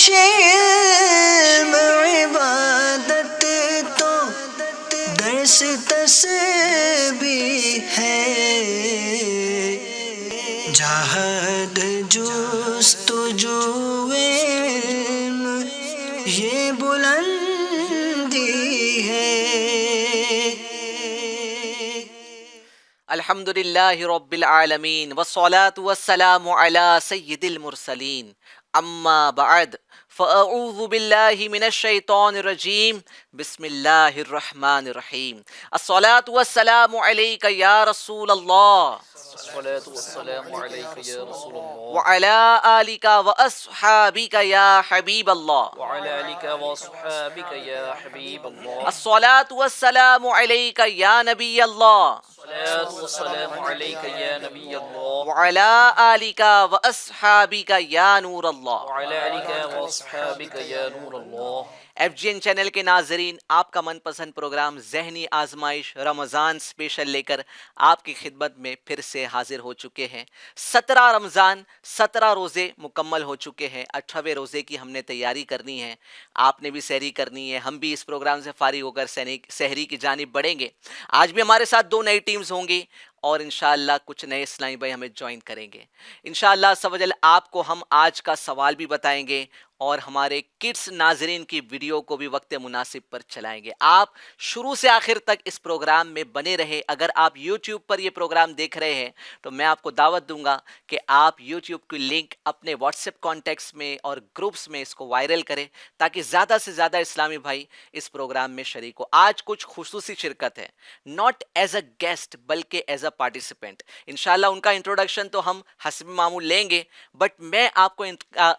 علم عبادت تو درس تسبیح ہے، جہاد جستجو علم یہ بلندی ہے۔ الحمدللہ رب العالمین والصلاة والسلام علی سید المرسلین، اما بعد فاعوذ باللہ من الشیطان الرجیم، بسم اللہ الرحمن الرحیم۔ الصلاة والسلام علیک یا رسول اللہ، الصلاة والسلام عليك يا رسول الله وعلی آلک واصحابک یا حبیب اللہ، وعلى آلك وصحابك يا حبيب الله الصلاة والسلام علیک یا نبی اللہ، الصلاة والسلام عليك يا نبي الله وعلی آلک واصحابک یا نور اللہ۔ وعلى آلك وصحابك يا نور الله۔ ایف جی این چینل کے ناظرین، آپ کا من پسند پروگرام ذہنی آزمائش رمضان اسپیشل لے کر آپ کی خدمت میں پھر سے حاضر ہو چکے ہیں۔ 17 رمضان 17 روزے مکمل ہو چکے ہیں، 18ویں روزے کی ہم نے تیاری کرنی ہے، آپ نے بھی سحری کرنی ہے، ہم بھی اس پروگرام سے فارغ ہو کر سحری کی جانب بڑھیں گے۔ آج بھی ہمارے ساتھ 2 نئی ٹیمز ہوں گی اور انشاءاللہ کچھ نئے اسلامی بھائی ہمیں جوائن کریں گے۔ انشاءاللہ عز و جل آپ کو ہم آج کا سوال بھی بتائیں گے اور ہمارے کڈس ناظرین کی ویڈیو کو بھی وقت مناسب پر چلائیں گے۔ آپ شروع سے آخر تک اس پروگرام میں بنے رہے۔ اگر آپ یوٹیوب پر یہ پروگرام دیکھ رہے ہیں تو میں آپ کو دعوت دوں گا کہ آپ یوٹیوب کی لنک اپنے واٹس ایپ کانٹیکٹس میں اور گروپس میں اس کو وائرل کریں تاکہ زیادہ سے زیادہ اسلامی بھائی اس پروگرام میں شریک ہو۔ آج کچھ خصوصی شرکت ہے، ناٹ ایز اے گیسٹ بلکہ ایز اے پارٹیسپینٹ۔ انشاءاللہ ان کا انٹروڈکشن تو ہم حسب معمول لیں گے، بٹ میں آپ کو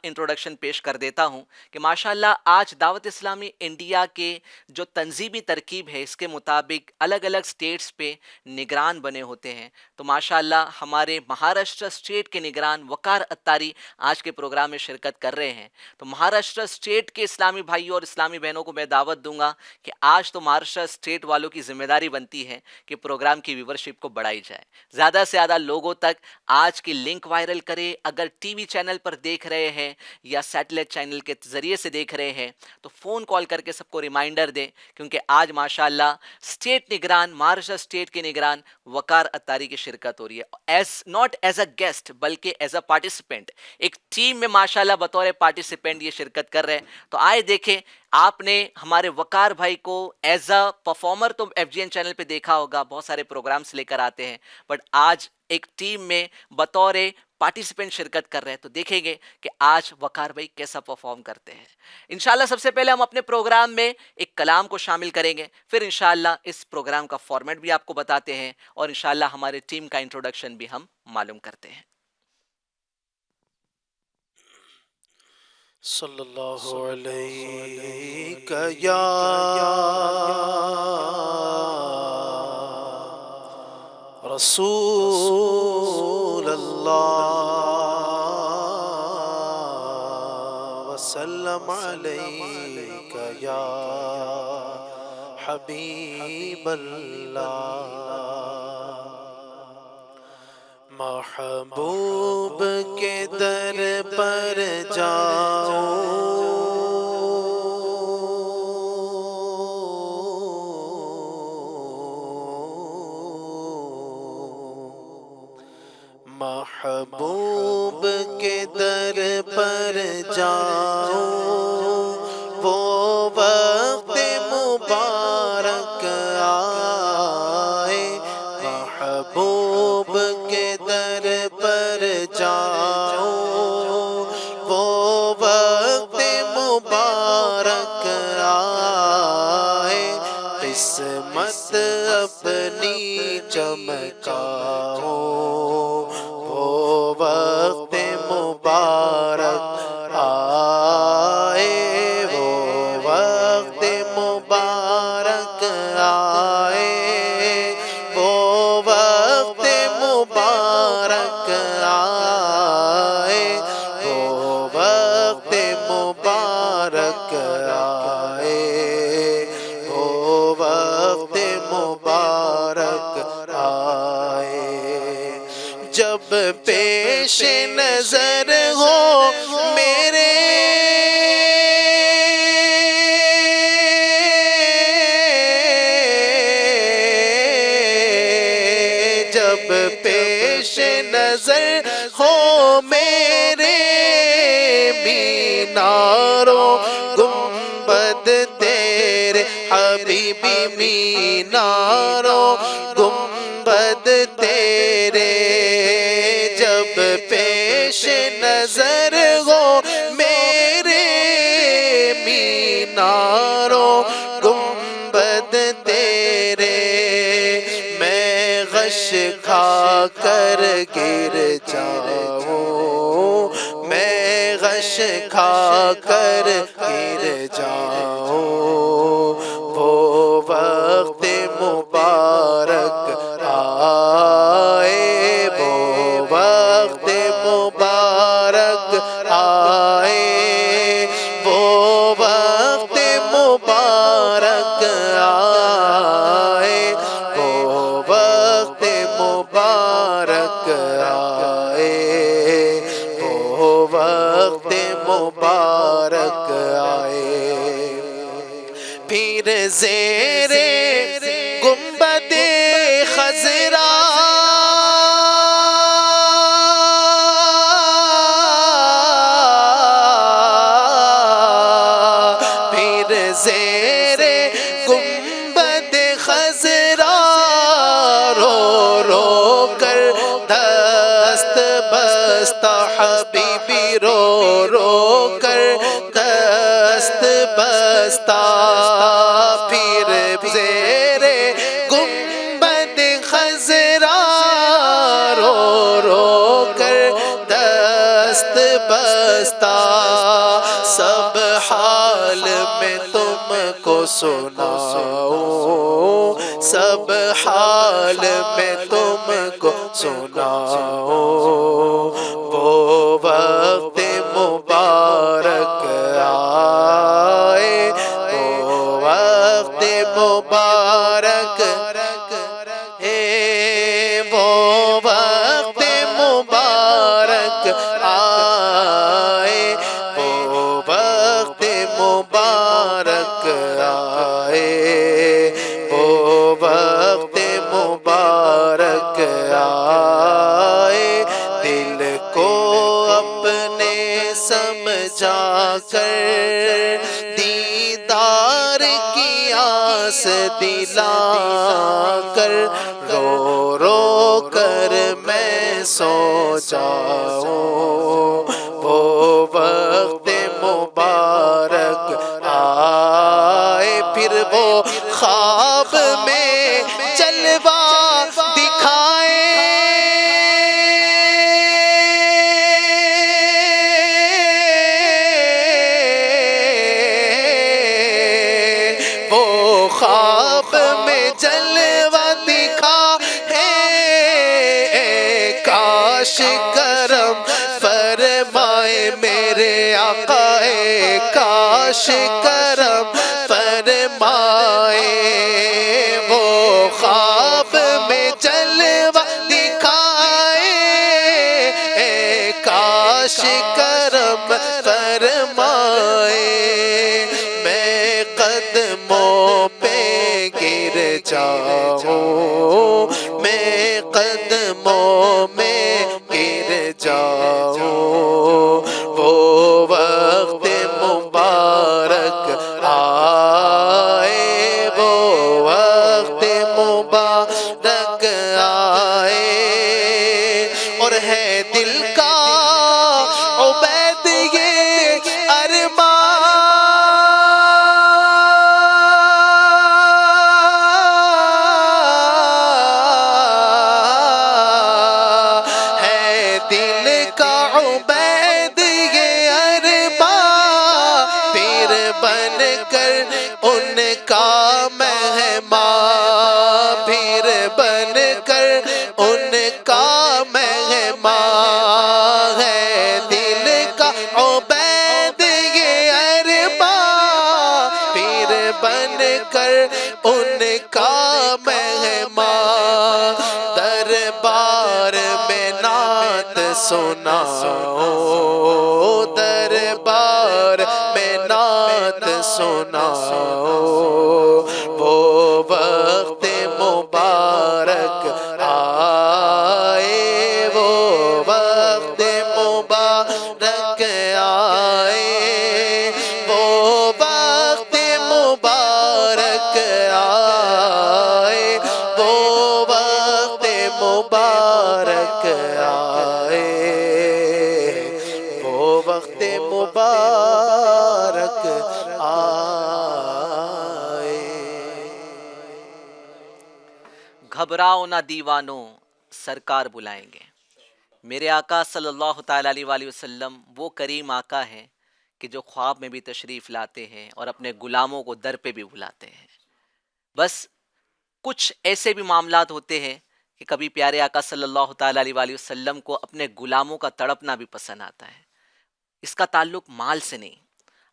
انٹروڈکشن پیش کر دیتا ہوں کہ ماشاءاللہ آج دعوت اسلامی انڈیا کے جو تنظیمی ترکیب ہے اس کے مطابق الگ الگ سٹیٹس پہ نگران بنے ہوتے ہیں، تو ماشاءاللہ ہمارے مہاراشٹر سٹیٹ کے نگران وقار اتاری آج کے پروگرام میں شرکت کر رہے ہیں۔ تو مہاراشٹر سٹیٹ کے اسلامی بھائیوں اور اسلامی بہنوں کو میں دعوت دوں گا کہ آج تو مہاراشٹر سٹیٹ والوں کی ذمہ داری بنتی ہے کہ پروگرام کی ویورشپ کو بڑھائی جائے، زیادہ سے زیادہ لوگوں تک آج کی لنک وائرل کرے۔ اگر ٹی وی چینل پر دیکھ رہے ہیں یا سیٹلائٹ چینل کے ذریعے سے دیکھ رہے ہیں تو فون کال کر کے سب کو ریمائنڈر دیں، کیونکہ آج ماشاءاللہ اسٹیٹ نگران مہاراشٹر اسٹیٹ کے نگران وقار اتاری کی شرکت ہو رہی ہے، ناٹ ایز اے گیسٹ بلکہ ایز اے پارٹیسپینٹ، ایک ٹیم میں ماشاءاللہ بطور پارٹیسپینٹ یہ شرکت کر رہے ہیں۔ تو آئے دیکھیں، آپ نے ہمارے وقار بھائی کو ایز اے پرفارمر تو ایف جی این چینل پہ دیکھا ہوگا، بہت سارے پروگرامز لے کر آتے ہیں، بٹ آج ایک ٹیم میں بطور پارٹیسپینٹ شرکت کر رہے ہیں، تو دیکھیں گے کہ آج وقار بھائی کیسا پرفارم کرتے ہیں۔ انشاءاللہ سب سے پہلے ہم اپنے پروگرام میں ایک کلام کو شامل کریں گے، پھر انشاءاللہ اس پروگرام کا فارمیٹ بھی آپ کو بتاتے ہیں اور انشاءاللہ ہمارے ٹیم کا انٹروڈکشن بھی ہم معلوم کرتے ہیں۔ صلی اللہ علیہ یا رسول اللہ وسلم علیک یا حبیب اللہ، محبوب کے در پر محبوب کے در پر جاؤں، وہ وقت مبارک آئے، محبوب کے در پر جاؤں، وہ وقت مبارک آئے، قسمت اپنی چمکاؤ، وقت مبارک آئے، وہ وقت مبارک آئے، وہ وقت مبارک آئے، وہ وقت مبارک آئے، وہ وقت مبارک آئے، جب پیش نظر ہو میرے پیش نظر ہو میرے میناروں گنبد تیرے حبیبی میناروں گنبد تیرے جب پیش نظر ہو میرے میناروں گنبد تیرے میں غش کھا کر گر جاؤں میں غش کھا کر گر جاؤں وہ وقت مبارک آئے وہ وقت مبارک آئے وہ وقت مبارک آئے وہ وقت مبارک آئے وہ وقت مبارک آئے پھر زیر گنبد خضرا پھر زیر گنبد خضرا رو رو کر دست بستہ حبیبی رو رو کر دست بستہ پھر زیر گنبد خضرا رو رو کر دست بستہ سب حال میں تم کو سناؤں سب حال میں تم کو سناؤں وہ وقت مبارک آئے وہ وقت مبارک ہے وہ وقت مبارک آئے وہ وقت مبارک آئے وہ وقت مبارک آئے دل کو اپنے سمجھا کر دیدار کی آس دلا کر رو رو کر میں سو جاؤں وہ وقت مبارک آئے پھر وہ خواب میں جلوہ دکھائے وہ خواب میں جلوہ دکھا ہے کاش کرم فرمائے میرے آقا کاش کرم فرمائے وہ خواب میں جلوہ دکھائے کاش کرم فرمائے میں قدموں پہ گر جاؤں میں قدموں میں گر جاؤں وہ وقت مبارک آئے وہ وقت مبارک آئے اور ہے دل کا عبید یہ ہے دل کا عبید یہ ارمان پیر بن کر ان کا مہمان پیر بن کر ان کا مہمان ہے دل کا عبید یہ ارمان پیر بن کر ان کا مہمان دربار میں نعت سناؤ دربار میں نعت سناؤ وہ وقت مبارک آئے گھبراؤ نہ دیوانوں سرکار بلائیں گے. میرے آقا صلی اللہ تعالیٰ علیہ وآلہ وسلم وہ کریم آقا ہیں کہ جو خواب میں بھی تشریف لاتے ہیں اور اپنے غلاموں کو در پہ بھی بلاتے ہیں. بس کچھ ایسے بھی معاملات ہوتے ہیں کہ کبھی پیارے آقا صلی اللہ تعالیٰ علیہ وآلہ وسلم کو اپنے غلاموں کا تڑپنا بھی پسند آتا ہے. اس کا تعلق مال سے نہیں.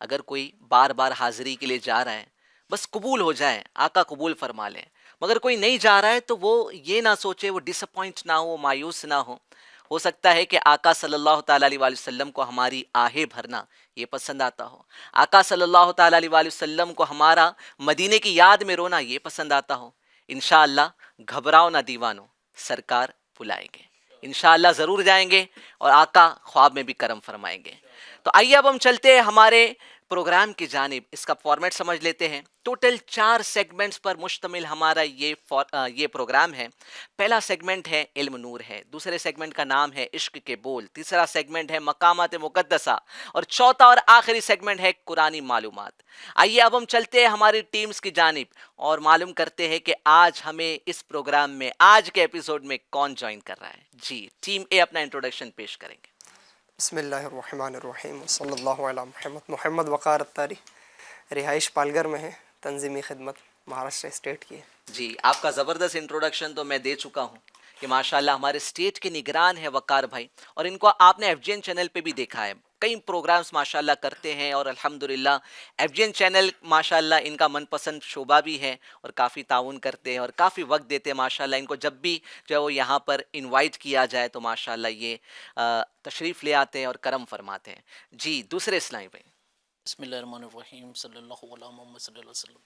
اگر کوئی بار بار حاضری کے لیے جا رہا ہے بس قبول ہو جائے, آقا قبول فرما لیں. مگر کوئی نہیں جا رہا ہے تو وہ یہ نہ سوچے, وہ ڈس اپوائنٹ نہ ہو, مایوس نہ ہو. ہو سکتا ہے کہ آقا صلی اللہ تعالیٰ علیہ وآلہ وسلم کو ہماری آہیں بھرنا یہ پسند آتا ہو, آقا صلی اللہ تعالیٰ علیہ وآلہ وسلم کو ہمارا مدینے کی یاد میں رونا یہ پسند آتا ہو. انشاءاللہ گھبراؤ نہ دیوانوں سرکار بلائیں گے. انشاءاللہ ضرور جائیں گے اور آقا خواب میں بھی کرم فرمائیں گے. تو آئیے اب ہم چلتے ہیں ہمارے پروگرام کی جانب. اس کا فارمیٹ سمجھ لیتے ہیں. ٹوٹل 4 سیگمنٹس پر مشتمل ہمارا یہ پروگرام ہے. پہلا سیگمنٹ ہے علم نور ہے, دوسرے سیگمنٹ کا نام ہے عشق کے بول, تیسرا سیگمنٹ ہے مقامات مقدسہ, اور چوتھا اور آخری سیگمنٹ ہے قرآنی معلومات. آئیے اب ہم چلتے ہیں ہماری ٹیمز کی جانب اور معلوم کرتے ہیں کہ آج ہمیں اس پروگرام میں آج کے ایپیسوڈ میں کون جوائن کر رہا ہے. جی ٹیم اے اپنا انٹروڈکشن پیش کریں گے. بسم اللہ الرحمن الرحیم صلی اللہ علیہ محمد وقار اتاری. رہائش پالگھر میں ہے, تنظیمی خدمت مہاراشٹر اسٹیٹ کی ہے. جی آپ کا زبردست انٹروڈکشن تو میں دے چکا ہوں کہ ماشاءاللہ ہمارے اسٹیٹ کے نگران ہیں وقار بھائی, اور ان کو آپ نے ایف جی این چینل پہ بھی دیکھا ہے. کئی پروگرامز ماشاءاللہ کرتے ہیں اور الحمدللہ ایف جی این چینل ماشاءاللہ ان کا من پسند شعبہ بھی ہے اور کافی تعاون کرتے ہیں اور کافی وقت دیتے ہیں. ماشاءاللہ ان کو جب بھی جو ہے وہ یہاں پر انوائٹ کیا جائے تو ماشاءاللہ یہ تشریف لے آتے ہیں اور کرم فرماتے ہیں. جی دوسرے اسلامی بھائی. بسم اللہ الرحمن الرحیم صلی اللہ علیہ محمد صلی اللہ علیہ وسلم.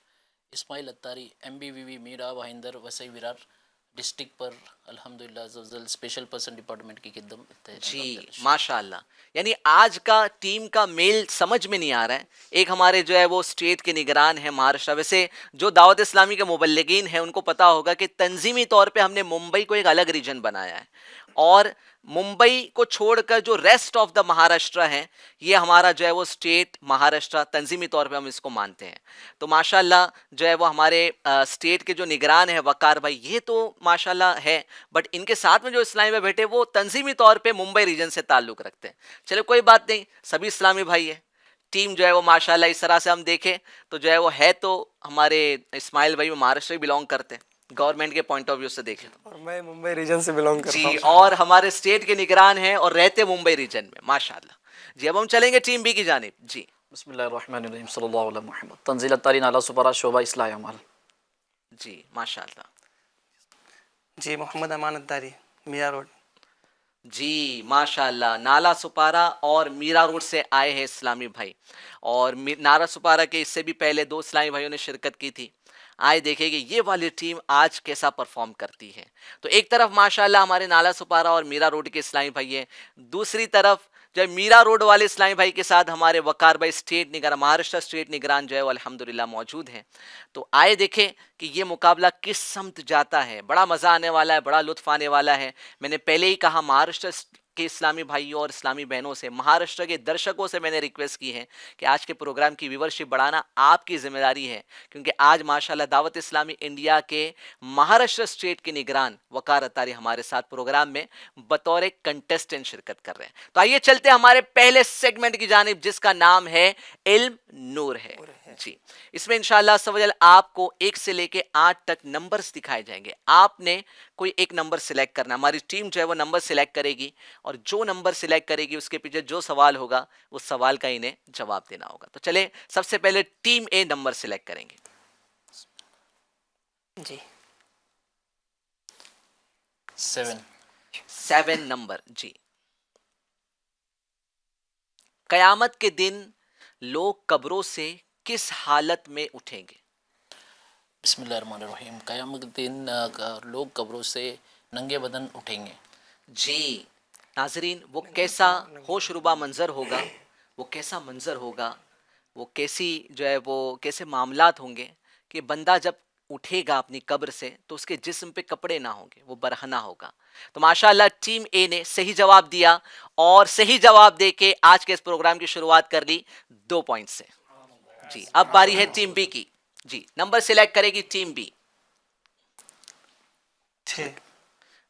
اسماعیل اتاری ایم بی وی وی میرا بہندر وسیع ورار ڈسٹرکٹ پر الحمدللہ اسپیشل پرسن ڈپارٹمنٹ کی خدمت. جی ماشاءاللہ, یعنی آج کا ٹیم کا میل سمجھ میں نہیں آ رہا ہے. ایک ہمارے جو ہے وہ اسٹیٹ کے نگران ہیں مہاراشٹر. ویسے جو دعوت اسلامی کے مبلغین ہیں ان کو پتا ہوگا کہ تنظیمی طور پہ ہم نے ممبئی کو ایک الگ ریجن بنایا ہے, اور ممبئی کو چھوڑ کر جو ریسٹ آف دا مہاراشٹر ہے یہ ہمارا جو ہے وہ اسٹیٹ مہاراشٹر تنظیمی طور پہ ہم اس کو مانتے ہیں. تو ماشاءاللہ جو ہے وہ ہمارے اسٹیٹ کے جو نگران ہیں وقار بھائی یہ تو ماشاءاللہ ہے, بٹ ان کے ساتھ میں جو اسلامی میں بیٹھے وہ تنظیمی طور پہ ممبئی ریجن سے تعلق رکھتے ہیں. چلو کوئی بات نہیں, سبھی اسلامی بھائی ہیں. ٹیم جو ہے وہ ماشاءاللہ اس طرح سے ہم دیکھیں تو جو ہے وہ ہے تو ہمارے اسماعیل بھائی وہ مہاراشٹر بلانگ کرتے ہیں گورنمنٹ کے پوائنٹ آف ویو سے دیکھیں تو, اور میں ممبئی ریجن سے بلانگ کرتا ہوں. جی اور ہمارے اسٹیٹ کے نگران ہیں اور رہتے ممبئی ریجن میں ماشاءاللہ. جی اب ہم چلیں گے ٹیم بی کی جانب. جی بسم اللہ الرحمن الرحیم صلی اللہ علیہ محمد. تنزیل اتاری نالا سپارہ شعبہ اصلاح اعمال. جی ماشاءاللہ. جی محمد امان اتاری میرا روڈ. جی ماشاءاللہ, نالا سپارہ اور میرا روڈ سے آئے ہیں اسلامی بھائی, اور نالا سپارہ کے اس سے بھی پہلے 2 اسلامی بھائیوں نے شرکت کی تھی. آئے دیکھیں کہ یہ والی ٹیم آج کیسا پرفارم کرتی ہے. تو ایک طرف ماشاءاللہ ہمارے نالا سپارہ اور میرا روڈ کے اسلامی بھائی ہیں, دوسری طرف جو ہے میرا روڈ والے اسلامی بھائی کے ساتھ ہمارے وقار بھائی اسٹیٹ نگران مہاراشٹر اسٹیٹ نگران جو ہے وہ الحمدللہ موجود ہیں. تو آئے دیکھیں کہ یہ مقابلہ کس سمت جاتا ہے. بڑا مزہ آنے والا ہے, بڑا لطف آنے والا ہے. میں نے پہلے ہی کہا مہاراشٹر کے اسلامی بھائیوں اور اسلامی بہنوں سے, مہاراشٹر کے درشکوں سے میں نے ریکویسٹ کی ہے کہ آج کے پروگرام کی ویورشپ بڑھانا آپ کی ذمہ داری ہے, کیونکہ آج ماشاءاللہ دعوت اسلامی انڈیا کے مہاراشٹر اسٹیٹ کے نگران وقار اتاری ہمارے ساتھ پروگرام میں بطور کنٹیسٹنٹ شرکت کر رہے ہیں. تو آئیے چلتے ہمارے پہلے سیگمنٹ کی جانب جس کا نام ہے علم نور ہے. جی اس میں انشاءاللہ سوجل آپ کو 1 سے لے کے 8 تک نمبرز دکھائے جائیں گے. آپ نے کوئی ایک نمبر سلیکٹ کرنا, ہماری ٹیم جو ہے وہ نمبر سلیکٹ کرے گی, اور جو نمبر سلیکٹ کرے گی اس کے پیچھے جو سوال ہوگا اس سوال کا انہیں جواب دینا ہوگا. تو چلیں سب سے پہلے ٹیم اے نمبر سلیکٹ کریں گے. جی 7 نمبر. جی قیامت کے دن لوگ قبروں سے کس حالت میں اٹھیں گے؟ بسم اللہ الرحمن الرحیم. قیامت کے دن لوگ قبروں سے ننگے بدن اٹھیں گے. جی ناظرین وہ کیسا ہوش ربا منظر ہوگا, وہ کیسا منظر ہوگا, وہ کیسی جو ہے وہ کیسے معاملات ہوں گے کہ بندہ جب اٹھے گا اپنی قبر سے تو اس کے جسم پہ کپڑے نہ ہوں گے, وہ برہنہ ہوگا. تو ماشاءاللہ ٹیم اے نے صحیح جواب دیا, اور صحیح جواب دے کے آج کے اس پروگرام کی شروعات کر لی 2 پوائنٹ سے. جی اب باری ہے ٹیم بی کی. جی نمبر سلیکٹ کرے گی ٹیم بی. 6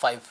5.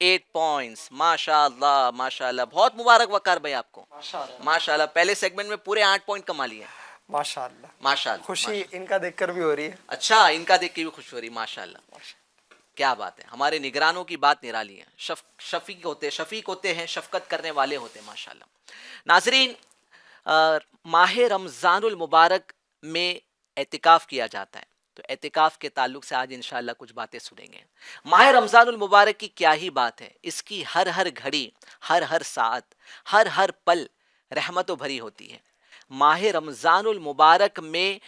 8 پوائنٹس. ماشاء اللہ ماشاء اللہ, بہت مبارک وقار بھائی آپ کو, ماشاء اللہ. پہلے سیگمنٹ میں پورے 8 پوائنٹ کما لیے. ماشاء اللہ, ماشاء اللہ. خوشی ان کا دیکھ کر بھی ہو رہی ہے. اچھا, ان کا دیکھ کے بھی خوش ہو رہی. ماشاء اللہ, کیا بات ہے. ہمارے نگرانوں کی بات نرالی ہے. شفیق ہوتے ہیں, شفقت کرنے والے ہوتے ہیں. ماشاء اللہ. ناظرین, ماہ رمضان المبارک میں اعتکاف کیا جاتا ہے, تو اعتکاف کے تعلق سے آج انشاءاللہ کچھ باتیں سنیں گے. ماہ رمضان المبارک کی کیا ہی بات ہے, اس کی ہر گھڑی, ہر ساعت, ہر پل رحمتوں بھری ہوتی ہے. ماہ رمضان المبارک میں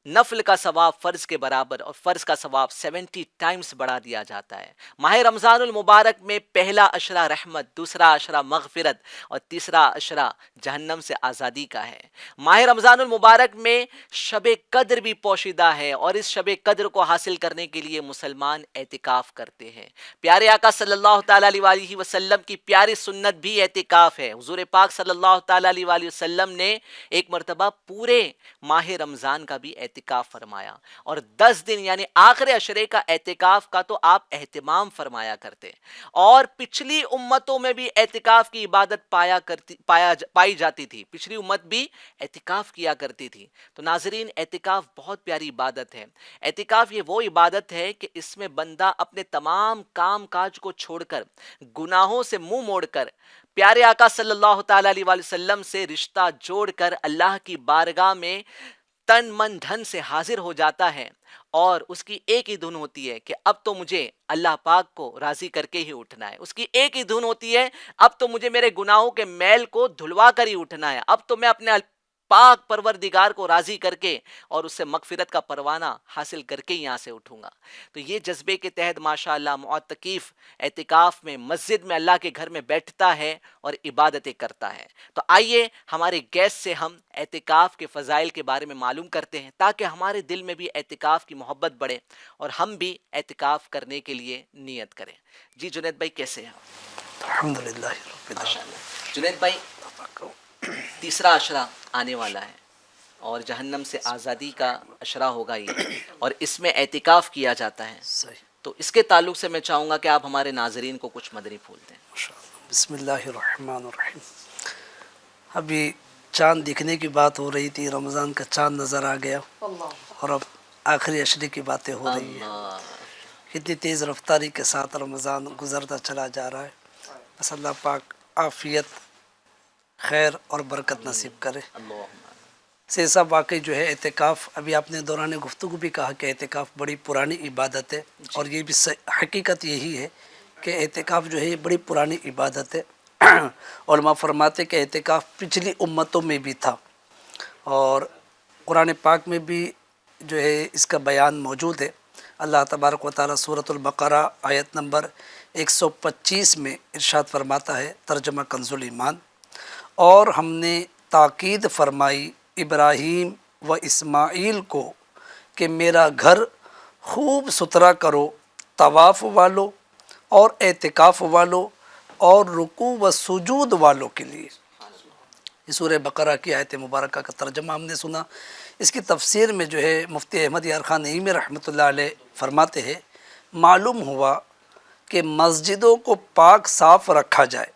نفل کا ثواب فرض کے برابر اور فرض کا ثواب 70 ٹائمز بڑھا دیا جاتا ہے. ماہ رمضان المبارک میں پہلا عشرہ رحمت, دوسرا عشرہ مغفرت اور تیسرا عشرہ جہنم سے آزادی کا ہے. ماہ رمضان المبارک میں شب قدر بھی پوشیدہ ہے, اور اس شب قدر کو حاصل کرنے کے لیے مسلمان اعتکاف کرتے ہیں. پیارے آقا صلی اللہ تعالیٰ علیہ وسلم کی پیاری سنت بھی اعتکاف ہے. حضور پاک صلی اللہ تعالیٰ علیہ وسلم نے ایک مرتبہ پورے ماہ رمضان کا بھی اعتکاف فرمایا, اور 10 دن یعنی آخر عشرے کا اعتکاف کا تو آپ اہتمام فرمایا کرتے. اور پچھلی امتوں میں بھی اعتکاف کی عبادت پائی جاتی تھی, پچھلی امت بھی اعتکاف کیا کرتی تھی. تو ناظرین, اعتکاف بہت پیاری عبادت ہے. اعتکاف یہ وہ عبادت ہے کہ اس میں بندہ اپنے تمام کام کاج کو چھوڑ کر, گناہوں سے منہ موڑ کر, پیارے آقا صلی اللہ تعالیٰ علیہ وسلم سے رشتہ جوڑ کر اللہ کی بارگاہ میں تن من دھن سے حاضر ہو جاتا ہے. اور اس کی ایک ہی دھن ہوتی ہے کہ اب تو مجھے اللہ پاک کو راضی کر کے ہی اٹھنا ہے. اس کی ایک ہی دھن ہوتی ہے, اب تو مجھے میرے گناہوں کے میل کو دھلوا کر ہی اٹھنا ہے. اب تو میں اپنے پاک پروردگار کو راضی کر کے اور اس سے مغفرت کا پروانہ حاصل کر کے یہاں سے اٹھوں گا. تو یہ جذبے کے تحت ماشاءاللہ معتکف اعتکاف میں مسجد میں اللہ کے گھر میں بیٹھتا ہے اور عبادتیں کرتا ہے. تو آئیے ہمارے گیسٹ سے ہم اعتکاف کے فضائل کے بارے میں معلوم کرتے ہیں, تاکہ ہمارے دل میں بھی اعتکاف کی محبت بڑھے اور ہم بھی اعتکاف کرنے کے لیے نیت کریں. جی جنید بھائی, کیسے ہیں آپ؟ الحمدللہ. جنید بھائی, تیسرا عشرہ آنے والا ہے اور جہنم سے آزادی کا عشرہ ہوگا یہ, اور اس میں اعتکاف کیا جاتا ہے. صحیح. تو اس کے تعلق سے میں چاہوں گا کہ آپ ہمارے ناظرین کو کچھ مدنی پھول دیں. بسم اللہ الرحمن الرحیم. ابھی چاند دکھنے کی بات ہو رہی تھی, رمضان کا چاند نظر آ گیا, اور اب آخری عشرے کی باتیں ہو رہی ہیں. کتنی تیز رفتاری کے ساتھ رمضان گزرتا چلا جا رہا ہے. بس اللہ پاک عافیت, خیر اور برکت نصیب کرے. سے صاحب, واقعی جو ہے اعتکاف, ابھی آپ نے دوران گفتگو بھی کہا کہ اعتکاف بڑی پرانی عبادت ہے, اور یہ بھی حقیقت یہی ہے کہ اعتکاف جو ہے یہ بڑی پرانی عبادت ہے. علماء فرماتے کہ اعتکاف پچھلی امتوں میں بھی تھا, اور قرآن پاک میں بھی جو ہے اس کا بیان موجود ہے. اللہ تبارک و تعالیٰ سورۃ البقرہ آیت نمبر 125 میں ارشاد فرماتا ہے, ترجمہ کنز الایمان, اور ہم نے تاکید فرمائی ابراہیم و اسماعیل کو کہ میرا گھر خوب ستھرا کرو, طواف والو اور اعتکاف والو اور رکوع و سجود والوں کے لیے. یہ سورہ بقرہ کی آیت مبارکہ کا ترجمہ ہم نے سنا. اس کی تفسیر میں جو ہے مفتی احمد یار خان نعیمی رحمۃ اللہ علیہ فرماتے ہیں, معلوم ہوا کہ مسجدوں کو پاک صاف رکھا جائے,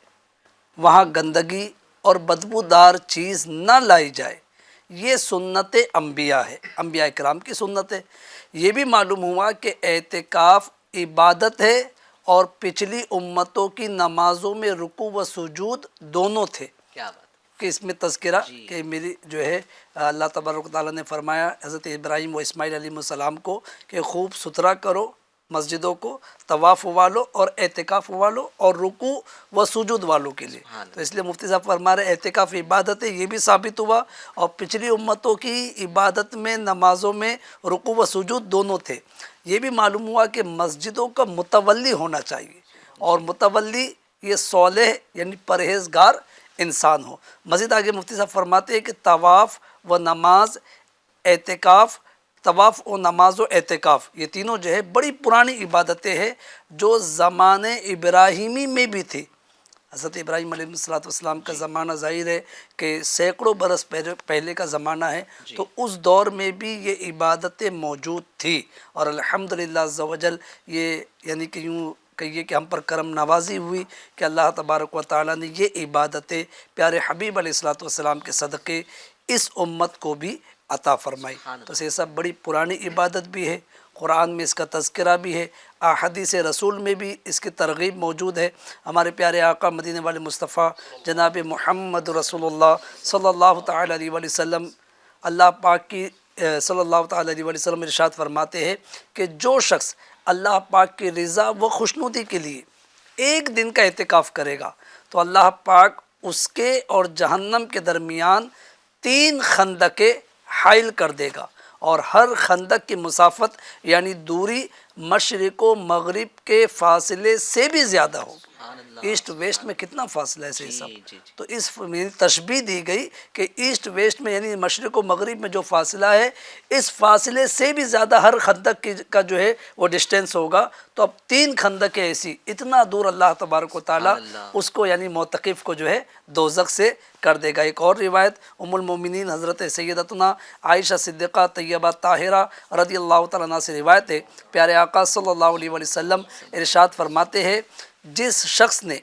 وہاں گندگی اور بدبودار چیز نہ لائی جائے, یہ سنت انبیاء ہے, انبیاء کرام کی سنت ہے. یہ بھی معلوم ہوا کہ اعتکاف عبادت ہے, اور پچھلی امتوں کی نمازوں میں رکوع و سجود دونوں تھے. کیا بات کہ اس میں تذکرہ کہ میری جو ہے اللہ تبارک و تعالیٰ نے فرمایا حضرت ابراہیم و اسماعیل علیہ السلام کو کہ خوب ستھرا کرو مسجدوں کو, طواف والو اور اعتکاف والو اور رکوع و سجود والوں کے لیے. تو اس لیے مفتی صاحب فرما رہے اعتکاف عبادت ہے, یہ بھی ثابت ہوا, اور پچھلی امتوں کی عبادت میں نمازوں میں رکوع و سجود دونوں تھے. یہ بھی معلوم ہوا کہ مسجدوں کا متولی ہونا چاہیے, اور متولی یہ صالح یعنی پرہیزگار انسان ہو. مزید آگے مفتی صاحب فرماتے ہیں کہ طواف و نماز اعتکاف, طواف و نماز و اعتکاف یہ تینوں جو ہے بڑی پرانی عبادتیں ہیں جو زمانے ابراہیمی میں بھی تھی. حضرت ابراہیم علیہ السلام کا زمانہ ظاہر ہے کہ سینکڑوں برس پہلے کا زمانہ ہے, تو اس دور میں بھی یہ عبادتیں موجود تھی, اور الحمدللہ عز و جل یہ یعنی کہ یوں کہیے کہ ہم پر کرم نوازی ہوئی کہ اللہ تبارک و تعالیٰ نے یہ عبادتیں پیارے حبیب علیہ الصلوۃ والسلام کے صدقے اس امت کو بھی عطا فرمائی۔ تو یہ سب بڑی پرانی عبادت بھی ہے، قرآن میں اس کا تذکرہ بھی ہے، احادیث رسول میں بھی اس کی ترغیب موجود ہے۔ ہمارے پیارے آقا مدینے والے مصطفیٰ جناب محمد رسول اللہ صلی اللہ تعالیٰ علیہ وآلہ وسلم اللہ پاک کی صلی اللہ تعالیٰ علیہ وآلہ وسلم ارشاد فرماتے ہیں کہ جو شخص اللہ پاک کی رضا و خوشنودی کے لیے ایک دن کا اعتکاف کرے گا تو اللہ پاک اس کے اور جہنم کے درمیان 3 خندقیں حائل کر دے گا، اور ہر خندق کی مسافت یعنی دوری مشرق و مغرب کے فاصلے سے بھی زیادہ ہوگی۔ ایسٹ ویسٹ میں کتنا فاصلہ ہے صحیح صاحب؟ تو اس تشبیہ دی گئی کہ ایسٹ ویسٹ میں یعنی مشرق و مغرب میں جو فاصلہ ہے اس فاصلے سے بھی زیادہ ہر خندق کا جو ہے وہ ڈسٹینس ہوگا۔ تو اب 3 خندقیں ایسی، اتنا دور اللہ تبارک و تعالیٰ اس کو یعنی معتکف کو جو ہے دوزخ سے کر دے گا۔ ایک اور روایت ام المومنین حضرت سیدتنا عائشہ صدیقہ طیبہ طاہرہ رضی اللہ تعالیٰ عنہ سے روایت ہے، پیارے آقا صلی اللہ علیہ وآلہ وسلم ارشاد فرماتے ہیں جس شخص نے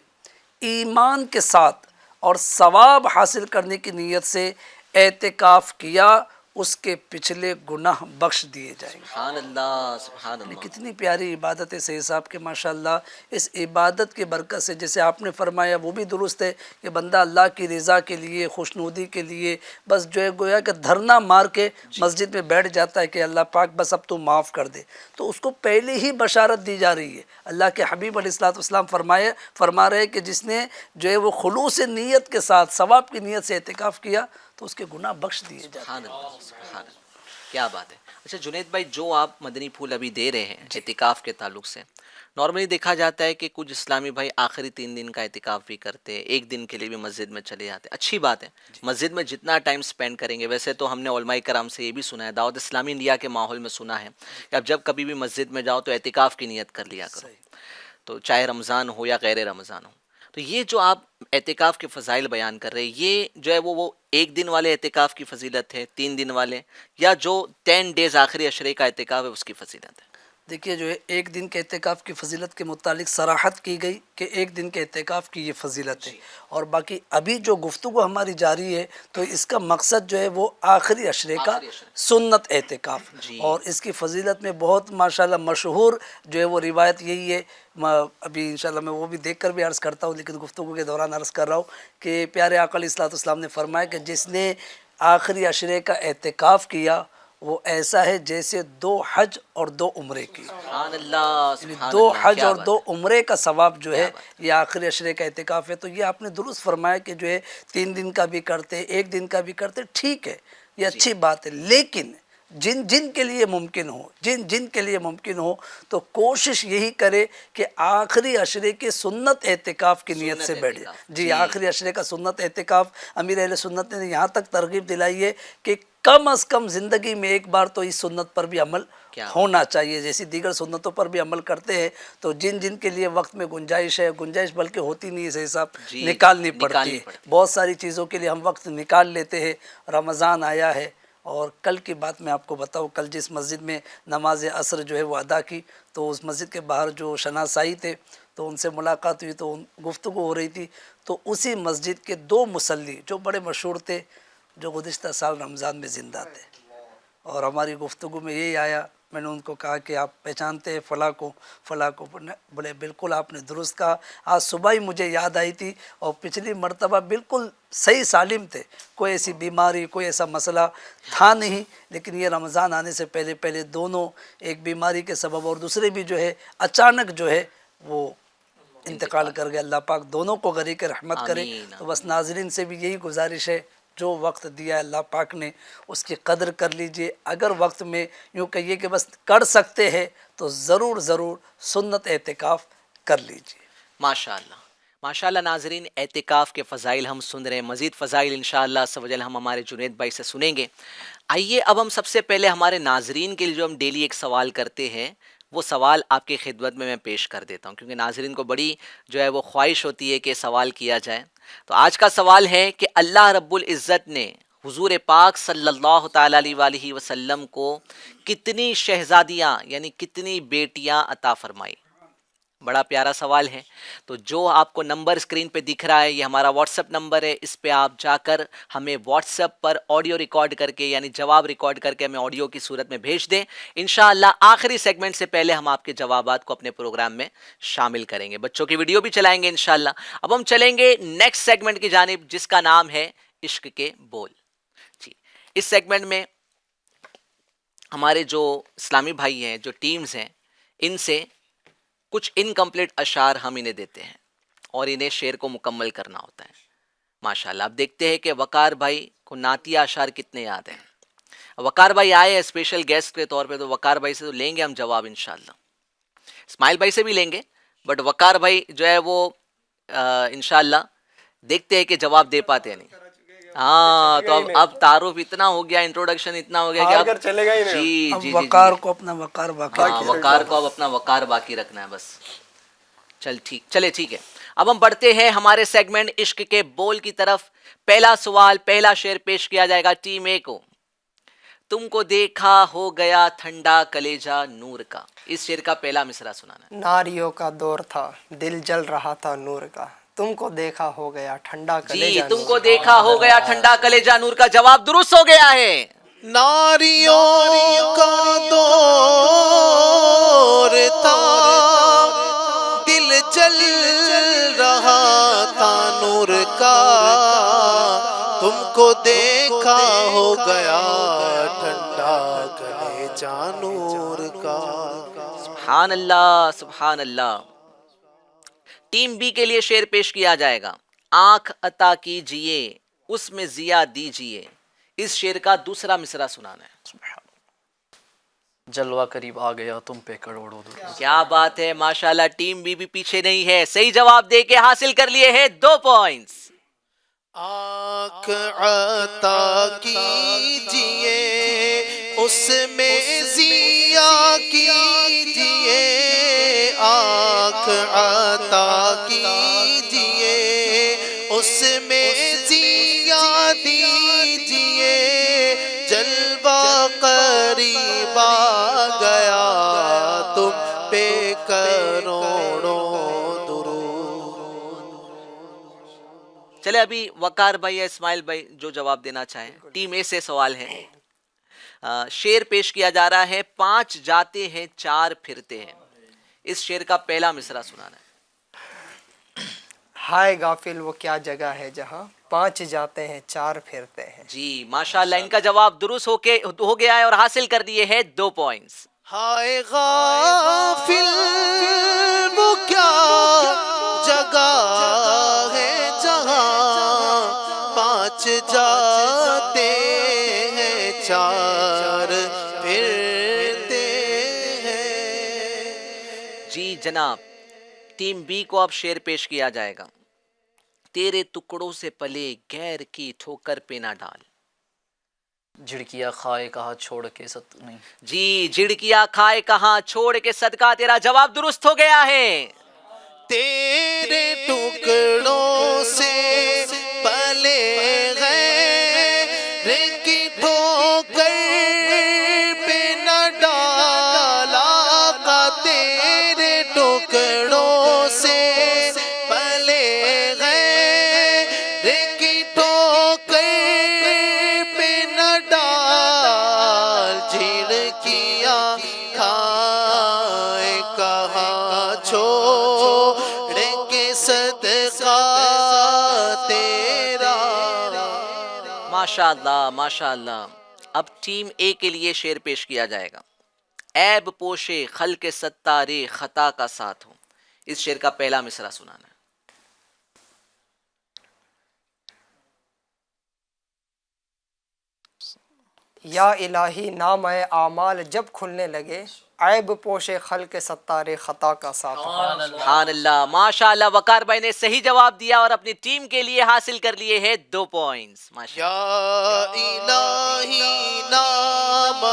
ایمان کے ساتھ اور ثواب حاصل کرنے کی نیت سے اعتکاف کیا اس کے پچھلے گناہ بخش دیے جائیں گے۔ سبحان اللہ سبحان اللہ۔ کتنی پیاری عبادت ہے صحیح صاحب کہ ماشاءاللہ اس عبادت کی برکت سے جیسے آپ نے فرمایا وہ بھی درست ہے کہ بندہ اللہ کی رضا کے لیے خوشنودی کے لیے بس جو ہے گویا کہ دھرنا مار کے مسجد میں بیٹھ جاتا ہے کہ اللہ پاک بس اب تو معاف کر دے، تو اس کو پہلے ہی بشارت دی جا رہی ہے۔ اللہ کے حبیب علیہ الصلوۃ والسلام فرما رہے کہ جس نے جو ہے وہ خلوص نیت کے ساتھ ثواب کی نیت سے اعتکاف کیا تو اس کے گناہ بخش دیے جاتے ہیں۔ سبحان اللہ سبحان اللہ، کیا بات ہے۔ اچھا جنید بھائی، جو آپ مدنی پھول ابھی دے رہے ہیں اعتکاف کے تعلق سے، نارملی دیکھا جاتا ہے کہ کچھ اسلامی بھائی آخری 3 دن کا اعتکاف بھی کرتے ہیں، 1 دن کے لیے بھی مسجد میں چلے جاتے ہیں، اچھی بات ہے، مسجد میں جتنا ٹائم سپینڈ کریں گے۔ ویسے تو ہم نے علماء کرام سے یہ بھی سنا ہے، دعوت اسلامی انڈیا کے ماحول میں سنا ہے کہ اب جب کبھی بھی مسجد میں جاؤ تو اعتکاف کی نیت کر لیا کرو، تو چاہے رمضان ہو یا غیر رمضان ہو۔ تو یہ جو آپ اعتکاف کے فضائل بیان کر رہے ہیں، یہ جو ہے وہ 1 دن والے اعتکاف کی فضیلت ہے، 3 دن والے، یا جو 10 ڈیز آخری عشرے کا اعتکاف ہے اس کی فضیلت ہے؟ دیکھیے جو ہے 1 دن کے اعتکاف کی فضیلت کے متعلق صراحت کی گئی کہ 1 دن کے اعتکاف کی یہ فضیلت ہے، اور باقی ابھی جو گفتگو ہماری جاری ہے تو اس کا مقصد جو ہے وہ آخری عشرے کا سنت اعتکاف، اور اس کی فضیلت میں بہت ماشاءاللہ مشہور جو ہے وہ روایت یہی ہے۔ ابھی انشاءاللہ میں وہ بھی دیکھ کر بھی عرض کرتا ہوں، لیکن گفتگو کے دوران عرض کر رہا ہوں کہ پیارے آقا علیہ الصلوۃ والسلام نے فرمایا کہ جس نے آخری عشرے کا اعتکاف کیا وہ ایسا ہے جیسے 2 حج اور 2 عمرے کی، سبحان اللہ سبحان 2 اللہ، حج کیا اور بات 2 عمرے کا ثواب جو ہے یہ آخری عشرے کا اعتکاف ہے۔ تو یہ آپ نے درست فرمایا کہ جو ہے 3 دن کا بھی کرتے، 1 دن کا بھی کرتے، ٹھیک ہے، یہ اچھی بات ہے، لیکن جن کے لیے ممکن ہو، جن کے لیے ممکن ہو تو کوشش یہی کرے کہ آخری عشرے کے سنت اعتکاف کی نیت سے بیٹھے۔ جی آخری عشرے کا سنت اعتکاف امیر اہل سنت نے یہاں تک ترغیب دلائی ہے کہ کم از کم زندگی میں 1 بار تو اس سنت پر بھی عمل ہونا چاہیے، جیسی دیگر سنتوں پر بھی عمل کرتے ہیں۔ تو جن کے لیے وقت میں گنجائش ہے، گنجائش بلکہ ہوتی نہیں ہے صحیح صاحب، نکالنی پڑتی ہے، بہت ساری چیزوں کے لیے ہم وقت نکال لیتے ہیں۔ رمضان آیا ہے، اور کل کی بات میں آپ کو بتاؤں، کل جس مسجد میں نماز عصر جو ہے وہ ادا کی تو اس مسجد کے باہر جو شناسائی تھے تو ان سے ملاقات ہوئی، تو گفتگو ہو رہی تھی، تو اسی مسجد کے 2 مصلی جو بڑے مشہور تھے جو گزشتہ سال رمضان میں زندہ تھے، اور ہماری گفتگو میں یہی آیا، میں نے ان کو کہا کہ آپ پہچانتے ہیں فلاں کو؟ بولے بالکل آپ نے درست کہا، آج صبح ہی مجھے یاد آئی تھی، اور پچھلی مرتبہ بالکل صحیح سالم تھے، کوئی ایسی بیماری کوئی ایسا مسئلہ تھا نہیں، لیکن یہ رمضان آنے سے پہلے دونوں، ایک بیماری کے سبب اور دوسرے بھی جو ہے اچانک جو ہے وہ انتقال کر گئے۔ اللہ پاک دونوں کو غریق رحمت کرے۔ تو بس ناظرین سے بھی یہی گزارش ہے، جو وقت دیا اللہ پاک نے اس کی قدر کر لیجئے، اگر وقت میں یوں کہیے کہ بس کر سکتے ہیں تو ضرور سنت اعتکاف کر لیجئے۔ ماشاءاللہ ماشاءاللہ۔ ناظرین، اعتکاف کے فضائل ہم سن رہے ہیں، مزید فضائل انشاءاللہ عز و جل ہم ہمارے جنید بھائی سے سنیں گے۔ آئیے اب ہم سب سے پہلے ہمارے ناظرین کے لیے جو ہم ڈیلی ایک سوال کرتے ہیں وہ سوال آپ کی خدمت میں پیش کر دیتا ہوں، کیونکہ ناظرین کو بڑی جو ہے وہ خواہش ہوتی ہے کہ سوال کیا جائے۔ تو آج کا سوال ہے کہ اللہ رب العزت نے حضور پاک صلی اللہ تعالیٰ علیہ وآلہ وسلم کو کتنی شہزادیاں یعنی کتنی بیٹیاں عطا فرمائی؟ بڑا پیارا سوال ہے. تو جو آپ کو نمبر اسکرین پہ دکھ رہا ہے یہ ہمارا واٹس ایپ نمبر ہے. اس پہ آپ جا کر ہمیں واٹس ایپ پر آڈیو ریکارڈ کر کے یعنی جواب ریکارڈ کر کے ہمیں آڈیو کی صورت میں بھیج دیں. انشاءاللہ آخری سیگمنٹ سے پہلے ہم آپ کے جوابات کو اپنے پروگرام میں شامل کریں گے. بچوں کی ویڈیو بھی چلائیں گے انشاءاللہ. اب ہم چلیں گے نیکسٹ سیگمنٹ کی جانب جس کا نام ہے عشق کے بول. جی اس سیگمنٹ میں ہمارے جو اسلامی بھائی ہیں جو ٹیمز ہیں ان سے کچھ انکمپلیٹ اشعار ہم انہیں دیتے ہیں اور انہیں شعر کو مکمل کرنا ہوتا ہے. ماشاءاللہ اب دیکھتے ہیں کہ وقار بھائی کو نعتیہ اشعار کتنے یاد ہیں. وقار بھائی آئے ہیں اسپیشل گیسٹ کے طور پہ تو وقار بھائی سے تو لیں گے ہم جواب انشاءاللہ. اسماعیل بھائی سے بھی لیں گے بٹ وقار بھائی جو ہے وہ انشاءاللہ دیکھتے ہیں کہ جواب دے پاتے ہیں نہیں. ہاں تو اب تعارف اتنا ہو گیا انٹروڈکشن اتنا ہو گیا کہ اب چلے گا ہی نہیں. جی اب جی وقار کو اپنا وقار باقی ہاں وقار کو اب اپنا وقار باقی رکھنا ہے بس. چلے ٹھیک ہے. اب ہم بڑھتے ہیں ہمارے سیگمنٹ عشق کے بول کی طرف. پہلا سوال پہلا شعر پیش کیا جائے گا ٹیم اے کو. تم کو دیکھا ہو گیا ٹھنڈا کلیجہ نور کا. اس شعر کا پہلا مصرع سنانا ہے. ناریوں کا دور تھا دل جل رہا تھا نور کا، تم کو دیکھا ہو گیا ٹھنڈا جی کلیجہ تم نور کو کا۔ دیکھا ہو گیا ٹھنڈا کلیجہ نور کا جواب درست ہو گیا ہے. ناریوں کا دور تھا دل جل رہا تھا نور کا، تم کو دیکھا ہو گیا ٹھنڈا کلیجہ نور کا۔ سبحان اللہ سبحان اللہ. ٹیم بی کے لیے شعر پیش کیا جائے گا. آنکھ عطا کیجئے اس میں ضیا دیجئے. اس شعر کا دوسرا مصرع سنانا ہے. جلوہ قریب آ گیا تم پہ کروڑوں درود. کیا بات ہے ماشاءاللہ. ٹیم بی بھی پیچھے نہیں ہے. صحیح جواب دے کے حاصل کر لیے ہیں 2 پوائنٹس. آنکھ عطا کیجئے اس میں ضیا کیجئے، آنکھ عطا کیجئے اس میں ضیا دیجئے، جلوہ قریب آ گیا تم پہ کروڑوں درود۔ چلے ابھی وقار بھائی یا اسماعیل بھائی جو جواب دینا چاہیں. ٹیم اے سے سوال ہے. شعر پیش کیا جا رہا ہے 5 جاتے ہیں 4 پھرتے ہیں. اس شعر کا پہلا مصرع سنانا ہے. ہائے غافل وہ کیا جگہ ہے جہاں 5 جاتے ہیں 4 پھرتے ہیں۔ جی ماشاءاللہ ان کا جواب درست ہو گیا ہے اور حاصل کر دیے ہیں 2 پوائنٹس. ہائے غافل وہ کیا جگہ ہے جہاں 5 جاتے ہیں 4 پھرتے ہیں۔ جی جناب ٹیم بی کو اب شعر پیش کیا جائے گا. تیرے ٹکڑوں سے پلے غیر کی ٹھوکر پہ نہ ڈال. جھڑکیا کھائے کہا چھوڑ کے ست نہیں. جی جھڑکیا کھائے کہاں چھوڑ کے صدقہ تیرا. جواب درست ہو گیا ہے. تیرے ٹکڑوں سے پلے غیر کی ٹھوکر پہ نہ ڈالا کا، تیرے ٹکڑوں سے پلے غیر کی ٹھوکر پہ نہ ڈال، جھڑکیاں کھائے کہاں چھوڑ کے صدقہ تیرا۔ ماشاءاللہ ماشاءاللہ. اب ٹیم اے کے لیے شعر پیش کیا جائے گا. عیب پوشے خلق ستارے خطا کا ساتھ ہوں. اس شعر کا پہلا مصرع سنانا ہے. یا الہی نام اعمال جب کھلنے لگے، عیب پوش خلق ستارے خطا کا ساتھ ہو۔ سبحان اللہ ماشاءاللہ. وقار بھائی نے صحیح جواب دیا اور اپنی ٹیم کے لیے حاصل کر لیے ہیں 2 پوائنٹس. یا الہی نام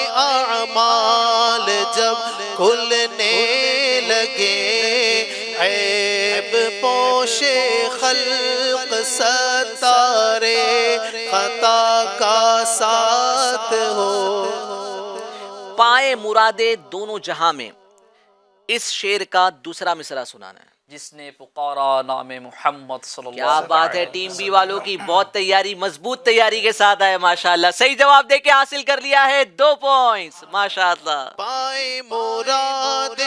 اعمال جب کھلنے لگے، عیب پوش خلق ستارے خطا کا ساتھ ہو۔ پائے مرادے دونوں جہاں میں اس شعر کا دوسرا مصرع سنانا ہے. جس نے پکارا نام محمد صلی اللہ کیا بات ہے ٹیم بی والوں کی, بہت تیاری, مضبوط تیاری کے ساتھ آئے ماشاءاللہ. صحیح جواب دے کے حاصل کر لیا ہے 2 پوائنٹس ماشاءاللہ. پائے مرادیں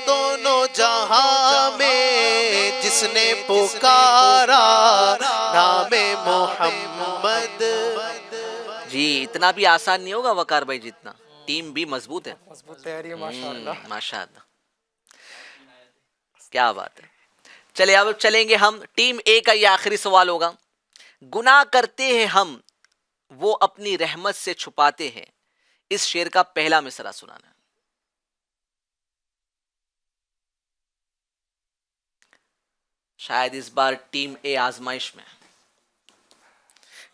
دونوں جہاں میں جس نے پکارا نام محمد. جی اتنا بھی آسان نہیں ہوگا وقار بھائی جتنا, ٹیم بھی مضبوط ہے. مضبوط تیاری ہے ماشاءاللہ. ماشاءاللہ کیا بات ہے. چلے اب چلیں گے ہم. ٹیم اے کا یہ آخری سوال ہوگا. گناہ کرتے ہیں ہم وہ اپنی رحمت سے چھپاتے ہیں. اس شعر کا پہلا مصرع سنانا ہے. شاید اس بار ٹیم اے آزمائش میں.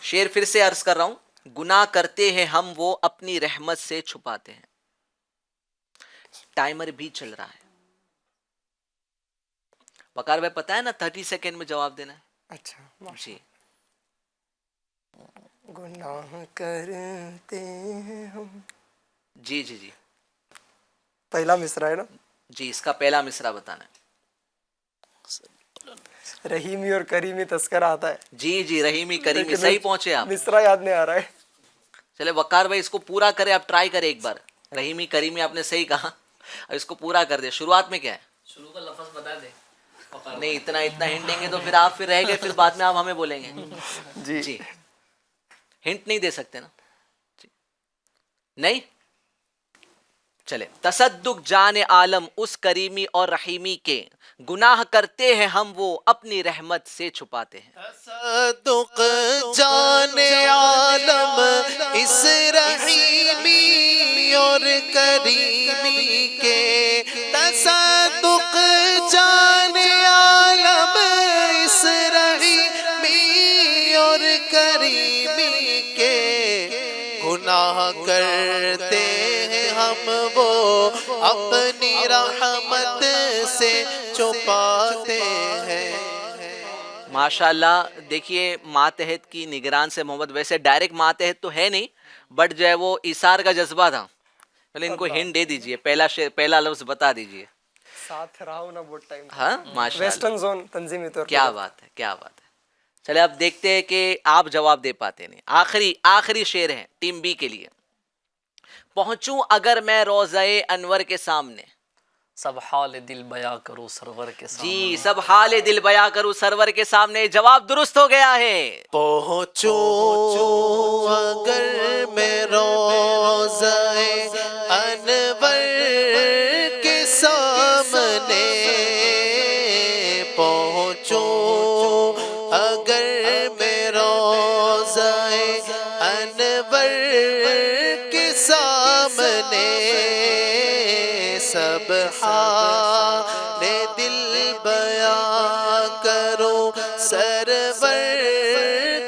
شعر پھر سے عرض کر رہا ہوں. گناہ کرتے ہیں ہم وہ اپنی رحمت سے چھپاتے ہیں. ٹائمر بھی چل رہا ہے. وقار بھائی پتا ہے نا 30 سیکنڈ میں جواب دینا ہے. اچھا جی گناہ کرتے ہیں ہم. جی جی جی پہلا مصرع ہے نا. جی اس کا پہلا مصرع بتانا ہے. رحیمی اور کریمی تذکرہ آتا ہے جی جی رحیمی کریمی, لیکن صحیح پہنچے آپ. مصرع یاد نہیں آ رہا ہے. چلے وقار بھائی اس کو پورا کرے, آپ ٹرائی کرے ایک بار. رحیمی کریمی آپ نے صحیح کہا, اب اس کو پورا کر دے. شروعات میں کیا ہے؟ شروع کا لفظ بتا دے. نہیں اتنا ہنٹ دیں گے تو پھر آپ پھر رہ گئے, پھر بعد میں آپ ہمیں بولیں گے. جی جی ہنٹ نہیں دے سکتے نا. جی نہیں چلے. تصدق جان عالم اس کریمی اور رحیمی کے, گناہ کرتے ہیں ہم وہ اپنی رحمت سے چھپاتے ہیں. تصدق جان عالم اس رحیمی اور کریمی کے. تصدق جان عالم اس رحیمی اور کریمی کے. گناہ کرتے ہیں ہم وہ اپنی رحمت سے چھپاتے ہیں. ماشاءاللہ. دیکھیے ماتحت کی نگران سے محبت, ویسے ڈائریکٹ ماتحت تو ہے نہیں, بٹ جو ہے وہ ایثار کا جذبہ تھا. چلے ان کو ہنٹ دے دیجئے, پہلا لفظ بتا دیجئے. ساتھ رہا ہوں نا بہت ٹائم. ہاں ماشاءاللہ ویسٹرن زون تنظیمی طور پر. کیا بات ہے, کیا بات ہے. چلے اب دیکھتے ہیں کہ آپ جواب دے پاتے نہیں. آخری شعر ہے ٹیم بی کے لیے. پہنچوں اگر میں روضہ انور کے سامنے. سب حال دل بیاں کرو سرور کے سامنے. جی سب حال دل بیاں کروں سرور کے سامنے. جواب درست ہو گیا ہے. پہنچوں اگر میں روضہ انور کے سامنے. پہنچوں اگر میں روضہ انور کے سامنے. سب حال دل بیاں کرو سرور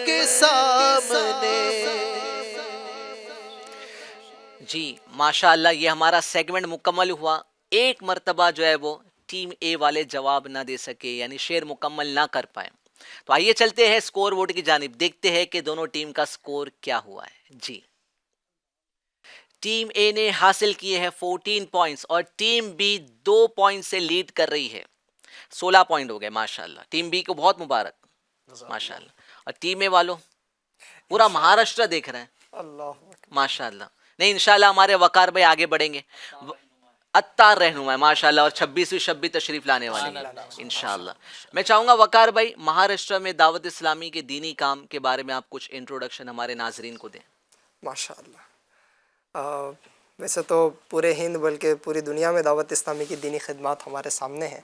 کے سامنے. جی ماشاءاللہ یہ ہمارا سیگمنٹ مکمل ہوا. ایک مرتبہ جو ہے وہ ٹیم اے والے جواب نہ دے سکے, یعنی شعر مکمل نہ کر پائے. تو آئیے چلتے ہیں سکور بورڈ کی جانب, دیکھتے ہیں کہ دونوں ٹیم کا سکور کیا ہوا ہے. جی ٹیم اے نے حاصل کیے ہیں 14 پوائنٹس اور ٹیم بی 2 پوائنٹ سے لیڈ کر رہی ہے. 16 پوائنٹ ہو گئے ماشاءاللہ. ٹیم بی کو بہت مبارک ماشاءاللہ. اور ٹیم اے والوں پورا مہاراشٹر دیکھ رہے ہیں اللہ ماشاءاللہ. نہیں انشاءاللہ ہمارے وقار بھائی آگے بڑھیں گے. اتار رہنما ہے ماشاءاللہ, اور 26ویں شب بھی تشریف لانے والے ہیں انشاءاللہ. میں چاہوں گا وقار بھائی مہاراشٹر میں دعوت اسلامی کے دینی کام کے بارے میں آپ کچھ انٹروڈکشن ہمارے ناظرین کو دیں. ماشاءاللہ. ویسے تو پورے ہند بلکہ پوری دنیا میں دعوت اسلامی کی دینی خدمات ہمارے سامنے ہیں,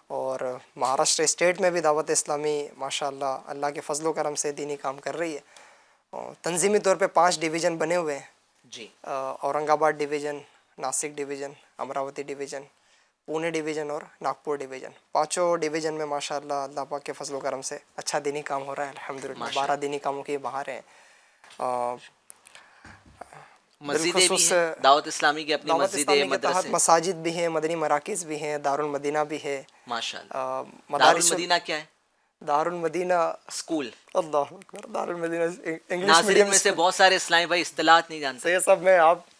اور مہاراشٹر اسٹیٹ میں بھی دعوت اسلامی ماشاءاللہ اللہ کے فضل و کرم سے دینی کام کر رہی ہے. اور تنظیمی طور پہ 5 ڈویژن بنے ہوئے ہیں. جی Aurangabad division, Nashik division, Amravati division, Pune division اور ناگپور ڈویژن. 5 ڈویژن میں ماشاءاللہ اللہ پاک کے فضل و کرم سے اچھا دینی کام ہو رہا ہے الحمدللہ. 12 دینی کاموں کی بہار ہیں. مسجدیں بھی ہیں دعوت اسلامی کی, اپنی دعوت اسلامی مسجدیں کے تحت مدرسے مساجد بھی ہیں, مدنی مراکز بھی ہیں, دارالمدینہ بھی ہے. ماشاءاللہ. مدارس دارالمدینہ کیا ہے؟ دارالمدینہ اسکول. اللہ اکبر. دارالمدینہ انگلش ناظرین میڈیم میں سے بہت سارے اسلامی بھائی اصطلاحات نہیں جانتے. یہ سب میں آپ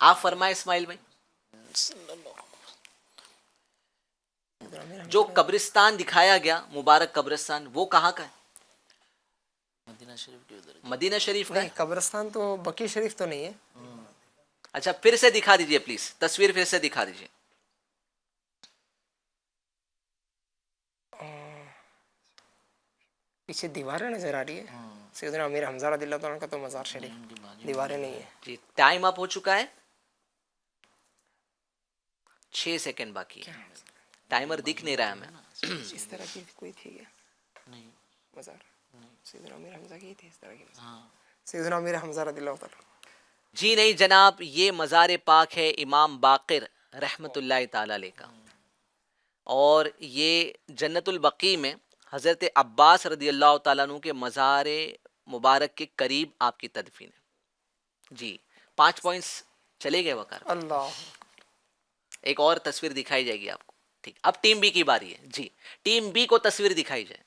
آپ فرمائیں اسماعیل بھائی. جو قبرستان دکھایا گیا مبارک قبرستان وہ کہاں کا ہے؟ مدینہ شریف کے ادھر. مدینہ شریف کا ہے. نہیں قبرستان تو بقی شریف تو نہیں ہے. اچھا پھر سے دکھا دیجئے پلیز, تصویر پھر سے دکھا دیجئے. پیچھے دیواریں نظر آ رہی ہے. سیدنا امیر حمزہ رضی اللہ تعالیٰ کا تو مزار شریف, دیواریں نہیں ہے. جی ٹائم اپ ہو چکا ہے, 6 سیکنڈ باقی ہے. ٹائمر دکھ نہیں رہا ہے ہمیں. اس طرح کی کوئی تھی کیا نہیں. مزار؟ سیدنا امیر حمزہ کی تھی اس طرح کی مزار. سیدنا امیر حمزہ رضی اللہ تعالیٰ. جی نہیں جناب, یہ مزار پاک ہے امام باقر رحمۃ اللہ تعالی علیہ کا, اور یہ جنت البقیع میں حضرت عباس رضی اللہ تعالیٰ عنہ کے مزار مبارک کے قریب آپ کی تدفین ہے. جی 5 پوائنٹس چلے گئے وقار. اللہ ایک اور تصویر دکھائی جائے گی آپ کو. ٹھیک, اب ٹیم بی کی باری ہے. جی ٹیم بی کو تصویر دکھائی جائے.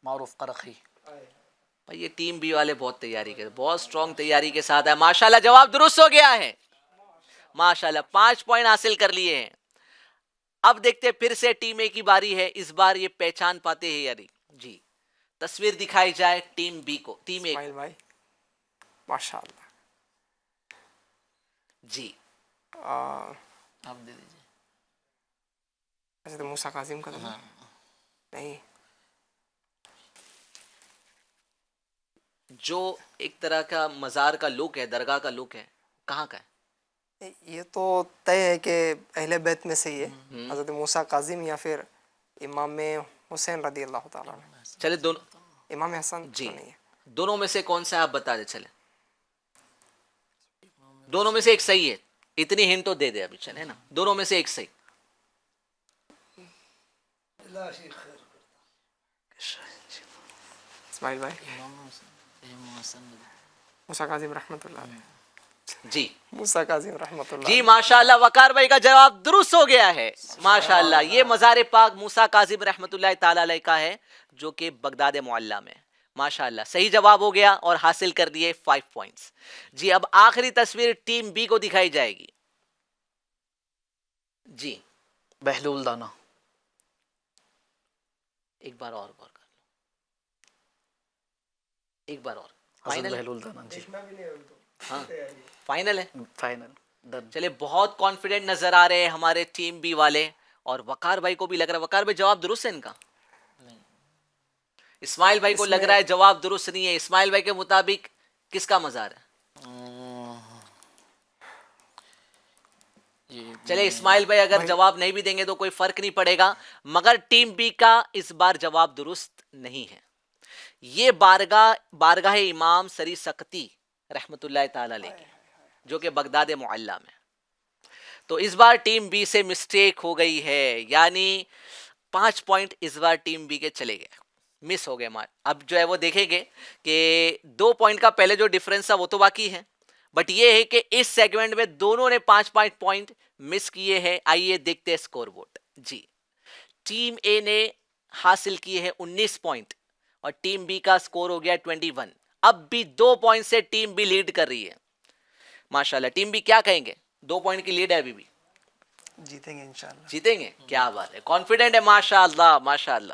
معروف قرخی. بھائی یہ ٹیم بی والے بہت تیاری کے, بہت سٹرونگ تیاری کے ساتھ ہے. ماشاءاللہ جواب درست ہو گیا ہے. ماشاءاللہ 5 پوائنٹ حاصل کر لیے ہیں. اب دیکھتے پھر سے ٹیم اے کی باری ہے, اس بار یہ پہچان پاتے ہیں یا نہیں. جی تصویر دکھائی جائے ٹیم بی کو, ٹیم اے. اسماعیل بھائی ماشاء اللہ. جی آپ دے دیجیے. ایسے تو موسیٰ کاظم کا تو نہیں, جو ایک طرح کا مزار کا لک ہے, درگاہ کا لک ہے, کہاں کا ہے؟ یہ تو طے ہے کہ اہل بیت میں سے ہی ہے, حضرت موسیٰ کاظم یا پھر امام حسین رضی اللہ تعالیٰ عنہ. چلے دونوں, امام حسن جی تو نہیں ہے. دونوں میں سے کون سا ہے آپ بتا دیں. چلے دونوں میں سے ایک صحیح ہے, اتنی ہنٹ تو دے دے ابھی. چلے نا, دونوں میں سے ایک صحیح. اسماعیل بھائی موسیٰ کاظم رحمۃ اللہ علیہ. جی موسیٰ کاظم رحمۃ اللہ جی ماشاءاللہ وقار بھائی کا جواب درست ہو گیا ہے. ماشاءاللہ یہ مزار پاک موسیٰ کاظم رحمۃ اللہ تعالی علیہ کا ہے, جو کہ بغداد معلیٰ میں. ماشاءاللہ صحیح جواب ہو گیا اور حاصل کر دیے 5 پوائنٹس. جی اب آخری تصویر ٹیم بی کو دکھائی جائے گی. جی بہلول دانا. ایک بار اور غور کر لو, ایک بار اور. حضرت فائنل ہے؟ بہلول دانا. جی ہاں فائنل ہے. Final done. چلے بہت کانفیڈنٹ نظر آ رہے ہیں ہمارے ٹیم بی والے, اور وقار بھائی کو بھی لگ رہا ہے. وقار بھائی جواب درست ہے ان کا؟ اسماعیل بھائی کو لگ رہا ہے جواب درست نہیں ہے. اسماعیل بھائی کے مطابق کس کا مزار ہے؟ چلے اسماعیل بھائی اگر جواب نہیں بھی دیں گے تو کوئی فرق نہیں پڑے گا, مگر ٹیم بی کا اس بار جواب درست نہیں ہے. یہ بارگاہ امام سری سقطی رحمت اللہ تعالی علیہ کی, جو کہ بغداد معلیٰ میں. تو اس بار ٹیم بی سے مسٹیک ہو گئی ہے, یعنی 5 پوائنٹ اس بار ٹیم بی کے چلے گئے, مس ہو گئے. اب جو ہے وہ دیکھیں گے کہ 2 پوائنٹ کا پہلے جو ڈیفرنس تھا وہ تو باقی ہے, بٹ یہ ہے کہ اس سیگمنٹ میں دونوں نے 5 پوائنٹ مس کیے ہیں. آئیے دیکھتے ہیں اسکور بورڈ. جی ٹیم اے نے حاصل کیے ہیں 19 پوائنٹ اور ٹیم بی کا اسکور ہو گیا 21. اب بھی 2 پوائنٹ سے ٹیم بی لیڈ کر رہی ہے. ماشاءاللہ ٹیم بی کیا کہیں گے, 2 پوائنٹ کی لیڈ ہے ابھی بھی. جیتیں گے انشاءاللہ. جیتیں گے, کیا بات ہے, کانفیڈنٹ ہے. ماشاءاللہ ماشاءاللہ.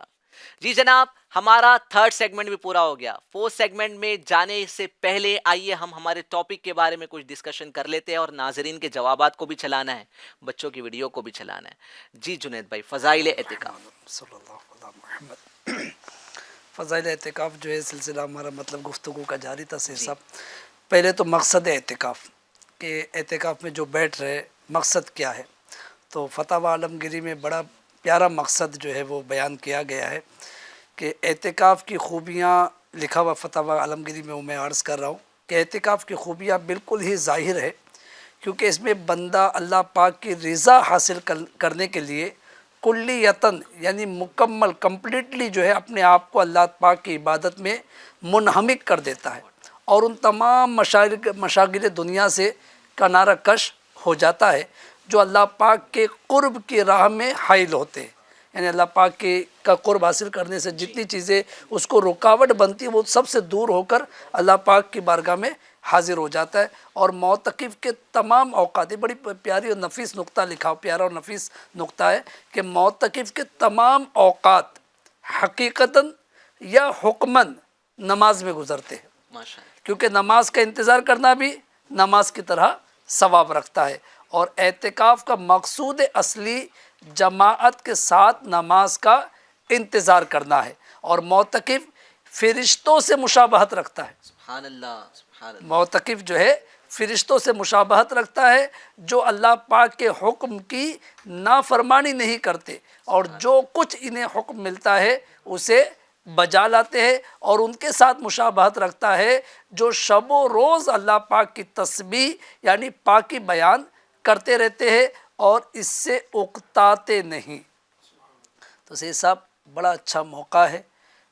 جی جناب ہمارا 3rd سیگمنٹ بھی پورا ہو گیا. 4th سیگمنٹ میں جانے سے پہلے آئیے ہم ہمارے ٹاپک کے بارے میں کچھ ڈسکشن کر لیتے ہیں, اور ناظرین کے جوابات کو بھی چلانا ہے, بچوں کی ویڈیو کو بھی چلانا ہے. جی جنید بھائی فضائل اعتکاف. صلی اللہ علیہ محمد. فضائل اعتکاف جو ہے سلسلہ ہمارا مطلب گفتگو کا جاری تھا. صاحب پہلے تو مقصد اعتکاف کہ اعتکاف میں جو بیٹھ رہے مقصد کیا ہے, تو فتح عالمگیری میں بڑا پیارا مقصد جو ہے وہ بیان کیا گیا ہے کہ اعتکاف کی خوبیاں لکھا ہوا فتح عالمگیری میں میں عرض کر رہا ہوں کہ اعتکاف کی خوبیاں بالکل ہی ظاہر ہے, کیونکہ اس میں بندہ اللہ پاک کی رضا حاصل کرنے کے لیے کلیتاً یعنی مکمل کمپلیٹلی جو ہے اپنے آپ کو اللہ پاک کی عبادت میں منہمک کر دیتا ہے, اور ان تمام مشاغل دنیا سے کنارہ کش ہو جاتا ہے جو اللہ پاک کے قرب کی راہ میں حائل ہوتے ہیں. یعنی اللہ پاک کا قرب حاصل کرنے سے جتنی چیزیں اس کو رکاوٹ بنتی وہ سب سے دور ہو کر اللہ پاک کی بارگاہ میں حاضر ہو جاتا ہے. اور معتکف کے تمام اوقات، یہ بڑی پیاری اور نفیس نقطہ لکھا، پیارا اور نفیس نقطہ ہے کہ معتکف کے تمام اوقات حقیقتاً یا حکماً نماز میں گزرتے ہیں، ماشاء اللہ. کیونکہ نماز کا انتظار کرنا بھی نماز کی طرح ثواب رکھتا ہے. اور اعتکاف کا مقصود اصلی جماعت کے ساتھ نماز کا انتظار کرنا ہے. اور معتکف فرشتوں سے مشابہت رکھتا ہے. سبحان اللہ، سبحان اللہ. معتکف جو ہے فرشتوں سے مشابہت رکھتا ہے، جو اللہ پاک کے حکم کی نافرمانی نہیں کرتے، اور جو کچھ انہیں حکم ملتا ہے اسے بجا لاتے ہیں. اور ان کے ساتھ مشابہت رکھتا ہے جو شب و روز اللہ پاک کی تسبیح یعنی پاکی بیان کرتے رہتے ہیں اور اس سے اکتاتے نہیں. تو یہ سب بڑا اچھا موقع ہے.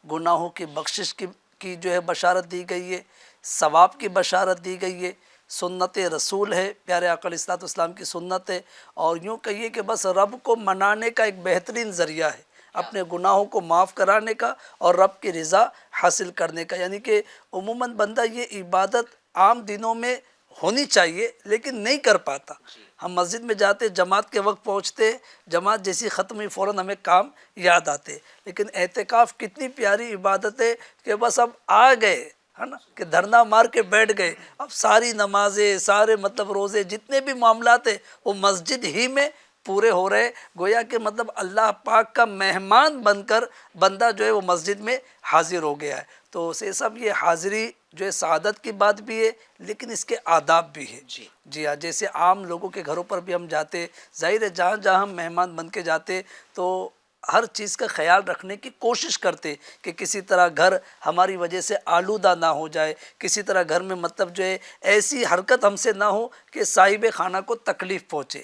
گناہوں کی بخشش کی جو ہے بشارت دی گئی ہے، ثواب کی بشارت دی گئی ہے، سنت رسول ہے، پیارے آقا علیہ الصلوۃ والسلام کی سنت ہے. اور یوں کہیے کہ بس رب کو منانے کا ایک بہترین ذریعہ ہے، اپنے گناہوں کو معاف کرانے کا اور رب کی رضا حاصل کرنے کا. یعنی کہ عموماً بندہ یہ عبادت عام دنوں میں ہونی چاہیے لیکن نہیں کر پاتا. ہم مسجد میں جاتے، جماعت کے وقت پہنچتے، جماعت جیسی ختم ہوئی فوراً ہمیں کام یاد آتے. لیکن اعتکاف کتنی پیاری عبادت ہے کہ بس اب آ گئے، ہے نا، کہ دھرنا مار کے بیٹھ گئے. اب ساری نمازیں، سارے مطلب روزے، جتنے بھی معاملات ہیں وہ مسجد ہی میں پورے ہو رہے. گویا کہ مطلب اللہ پاک کا مہمان بن کر بندہ جو ہے وہ مسجد میں حاضر ہو گیا ہے. تو یہ سب یہ حاضری جو ہے سعادت کی بات بھی ہے لیکن اس کے آداب بھی ہے. جی ہاں، جیسے عام لوگوں کے گھروں پر بھی ہم جاتے، ظاہر ہے جہاں جہاں ہم مہمان بن کے جاتے تو ہر چیز کا خیال رکھنے کی کوشش کرتے کہ کسی طرح گھر ہماری وجہ سے آلودہ نہ ہو جائے، کسی طرح گھر میں مطلب جو ہے ایسی حرکت ہم سے نہ ہو کہ صاحب خانہ کو تکلیف پہنچے.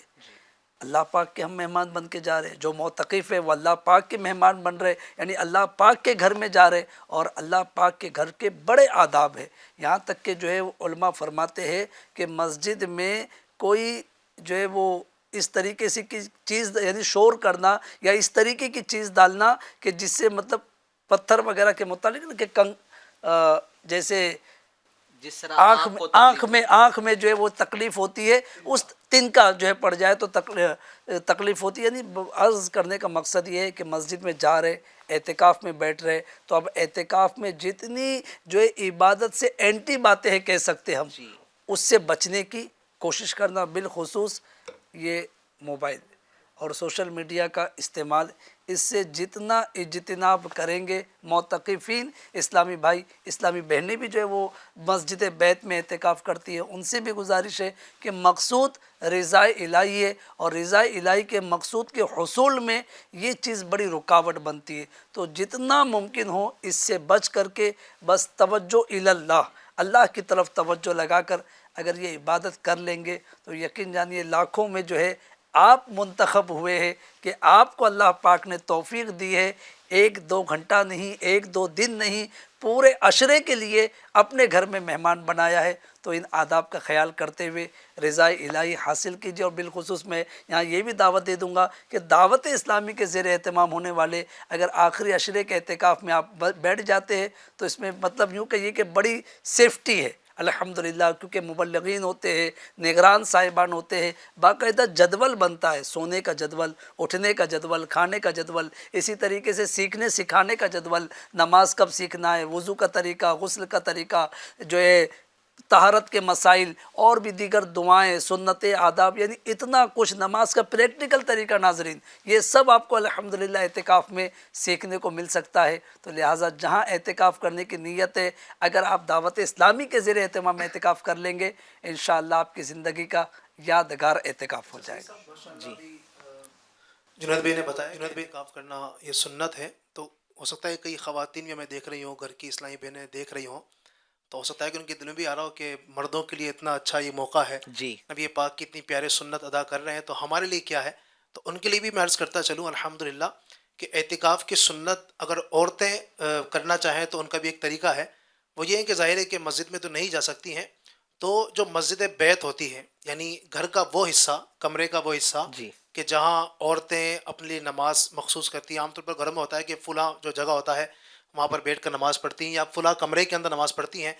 اللہ پاک کے ہم مہمان بن کے جا رہے ہیں، جو معتکف ہے وہ اللہ پاک کے مہمان بن رہے، یعنی اللہ پاک کے گھر میں جا رہے. اور اللہ پاک کے گھر کے بڑے آداب ہیں. یہاں تک کہ جو ہے علماء فرماتے ہیں کہ مسجد میں کوئی جو ہے وہ اس طریقے سے کی چیز یعنی شور کرنا یا اس طریقے کی چیز ڈالنا کہ جس سے مطلب پتھر وغیرہ کے متعلق کہ جیسے جس طرح آنکھ میں جو ہے وہ تکلیف ہوتی ہے، اس تنکا جو ہے پڑ جائے تو تکلیف ہوتی ہے. یعنی عرض کرنے کا مقصد یہ ہے کہ مسجد میں جا رہے، اعتکاف میں بیٹھ رہے، تو اب اعتکاف میں جتنی جو ہے عبادت سے اینٹی باتیں ہیں کہہ سکتے ہم، اس سے بچنے کی کوشش کرنا. بالخصوص یہ موبائل اور سوشل میڈیا کا استعمال، اس سے جتنا اجتناب کریں گے معتکفین، اسلامی بھائی اسلامی بہنیں بھی جو ہے وہ مسجد بیت میں اعتکاف کرتی ہے، ان سے بھی گزارش ہے کہ مقصود رضا الہی ہے، اور رضا الہی کے مقصود کے حصول میں یہ چیز بڑی رکاوٹ بنتی ہے. تو جتنا ممکن ہو اس سے بچ کر کے بس توجہ اللہ، اللہ کی طرف توجہ لگا کر اگر یہ عبادت کر لیں گے تو یقین جانیے لاکھوں میں جو ہے آپ منتخب ہوئے ہیں کہ آپ کو اللہ پاک نے توفیق دی ہے. 1-2 گھنٹہ نہیں، 1-2 دن نہیں، پورے عشرے کے لیے اپنے گھر میں مہمان بنایا ہے. تو ان آداب کا خیال کرتے ہوئے رضا الہی حاصل کیجیے. اور بالخصوص میں یہاں یہ بھی دعوت دے دوں گا کہ دعوت اسلامی کے زیر اہتمام ہونے والے اگر آخری عشرے کے اعتکاف میں آپ بیٹھ جاتے ہیں تو اس میں مطلب یوں کہیے کہ بڑی سیفٹی ہے الحمدللہ، کیونکہ مبلغین ہوتے ہیں، نگران صاحبان ہوتے ہیں، باقاعدہ جدول بنتا ہے، سونے کا جدول، اٹھنے کا جدول، کھانے کا جدول، اسی طریقے سے سیکھنے سکھانے کا جدول، نماز کب سیکھنا ہے، وضو کا طریقہ، غسل کا طریقہ، جو ہے طہارت کے مسائل اور بھی دیگر دعائیں، سنتیں، آداب، یعنی اتنا کچھ نماز کا پریکٹیکل طریقہ ناظرین، یہ سب آپ کو الحمدللہ اعتکاف میں سیکھنے کو مل سکتا ہے. تو لہٰذا جہاں اعتکاف کرنے کی نیت ہے، اگر آپ دعوت اسلامی کے زیر اہتمام میں اعتکاف کر لیں گے انشاءاللہ آپ کی زندگی کا یادگار اعتکاف ہو جائے گا. جنید بھائی نے بتایا جنید بھائی اعتکاف کرنا یہ سنت ہے. تو ہو سکتا ہے کئی خواتین بھی ہمیں دیکھ رہی ہوں، گھر کی اسلامی بہنیں دیکھ رہی ہوں، تو ہو سکتا ہے کہ ان کے دل میں بھی آ رہا ہو کہ مردوں کے لیے اتنا اچھا یہ موقع ہے، نبی پاک کی اتنی پیارے سنت ادا کر رہے ہیں، تو ہمارے لیے کیا ہے. تو ان کے لیے بھی میں عرض کرتا چلوں الحمدللہ کہ اعتکاف کی سنت اگر عورتیں کرنا چاہیں تو ان کا بھی ایک طریقہ ہے. وہ یہ ہے کہ ظاہر ہے کہ مسجد میں تو نہیں جا سکتی ہیں، تو جو مسجد بیت ہوتی ہے یعنی گھر کا وہ حصہ، کمرے کا وہ حصہ کہ جہاں عورتیں اپنے لیے نماز مخصوص کرتی ہیں. عام طور پر گھروں میں ہوتا ہے کہ فلاں جو جگہ ہوتا ہے وہاں پر بیٹھ کر نماز پڑھتی ہیں یا فلاں کمرے کے اندر نماز پڑھتی ہیں.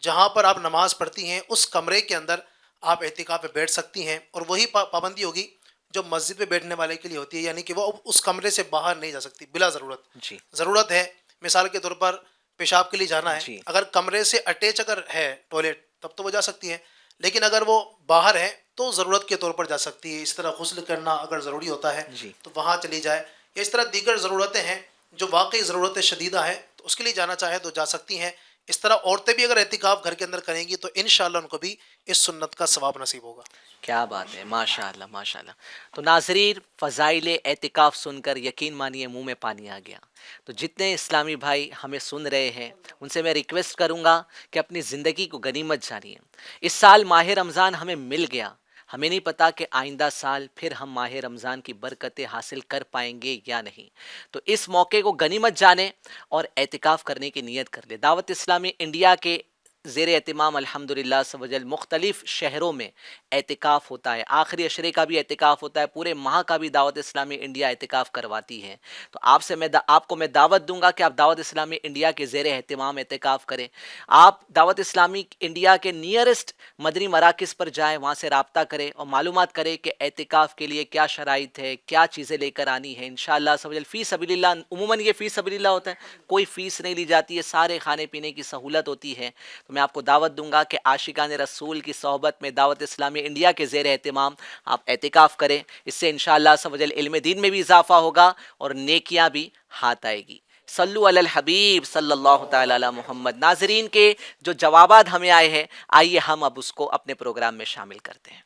جہاں پر آپ نماز پڑھتی ہیں اس کمرے کے اندر آپ اعتکاف میں بیٹھ سکتی ہیں، اور وہی پابندی ہوگی جو مسجد میں بیٹھنے والے کے لیے ہوتی ہے، یعنی کہ وہ اس کمرے سے باہر نہیں جا سکتی بلا ضرورت. جی ضرورت ہے مثال کے طور پر پیشاب کے لیے جانا ہے، جی اگر کمرے سے اٹیچ اگر ہے ٹوائلٹ تب تو وہ جا سکتی ہے، لیکن اگر وہ باہر ہے تو ضرورت کے طور پر جا سکتی ہے. اس طرح غسل کرنا اگر ضروری ہوتا ہے جی تو وہاں چلی جائے، یا اس طرح دیگر ضرورتیں ہیں جو واقعی ضرورت شدیدہ ہے تو اس کے لیے جانا چاہے تو جا سکتی ہیں. اس طرح عورتیں بھی اگر اعتکاف گھر کے اندر کریں گی تو انشاءاللہ ان کو بھی اس سنت کا ثواب نصیب ہوگا. کیا بات ہے، ماشاء اللہ ماشاء اللہ. تو ناظرین، فضائل اعتکاف سن کر یقین مانیے منہ میں پانی آ گیا. تو جتنے اسلامی بھائی ہمیں سن رہے ہیں ان سے میں ریکویسٹ کروں گا کہ اپنی زندگی کو غنیمت جانیے. اس سال ماہ رمضان ہمیں مل گیا، ہمیں نہیں پتا کہ آئندہ سال پھر ہم ماہ رمضان کی برکتیں حاصل کر پائیں گے یا نہیں. تو اس موقع کو غنیمت جانیں اور اعتکاف کرنے کی نیت کر لیں. دعوت اسلامی انڈیا کے زیر اہتمام الحمدللہ سوجل مختلف شہروں میں اعتکاف ہوتا ہے. آخری عشرے کا بھی اعتکاف ہوتا ہے، پورے ماہ کا بھی دعوت اسلامی انڈیا اعتکاف کرواتی ہے. تو آپ کو میں دعوت دوں گا کہ آپ دعوت اسلامی انڈیا کے زیر اہتمام اعتکاف کریں. آپ دعوت اسلامی انڈیا کے نیئرسٹ مدنی مراکز پر جائیں، وہاں سے رابطہ کریں اور معلومات کریں کہ اعتکاف کے لیے کیا شرائط ہے، کیا چیزیں لے کر آنی ہے. انشاءاللہ سوجل فی سبیل اللہ، عموماً یہ فی سبیل اللہ ہوتا ہے، کوئی فیس نہیں لی جاتی ہے، سارے کھانے پینے کی سہولت ہوتی ہے. تو میں آپ کو دعوت دوں گا کہ عاشقان رسول کی صحبت میں دعوت اسلامی انڈیا کے زیر اہتمام آپ اعتکاف کریں. اس سے انشاءاللہ سوجل علم دین میں بھی اضافہ ہوگا اور نیکیاں بھی ہاتھ آئے گی. صلو علی الحبیب صلی اللہ تعالی علی محمد. ناظرین کے جو جوابات ہمیں آئے ہیں، آئیے ہم اب اس کو اپنے پروگرام میں شامل کرتے ہیں.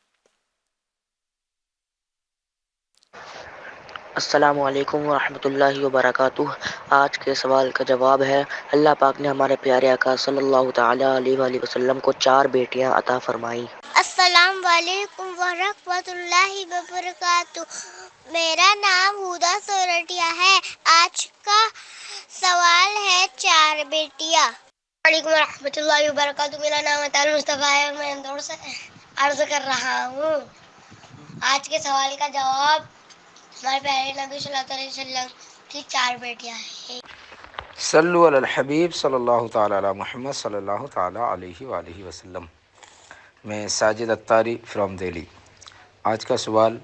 السلام علیکم ورحمۃ اللہ وبرکاتہ. آج کے سوال کا جواب ہے، اللہ پاک نے ہمارے پیارے آقا صلی اللہ تعالی علیہ وآلہ وسلم کو 4 بیٹیاں عطا فرمائی. السلام علیکم ورحمۃ اللہ وبرکاتہ. میرا نام ہدا سورٹیا ہے. آج کا سوال ہے 4 بیٹیاں. السلام علیکم ورحمۃ اللہ وبرکاتہ. میرا نام اطہر مصطفیٰ ہے، میں اندور سے عرض کر رہا ہوں. آج کے سوال کا جواب، ہمارے پیارے نبی صلی اللہ علیہ وسلم کی 4 بیٹیاں ہیں. صلو علی الحبیب صلی اللہ تعالی علی محمد صلی اللہ تعالی علیہ وآلہ وسلم. میں ساجد اتاری فرام دہلی. آج کا سوال،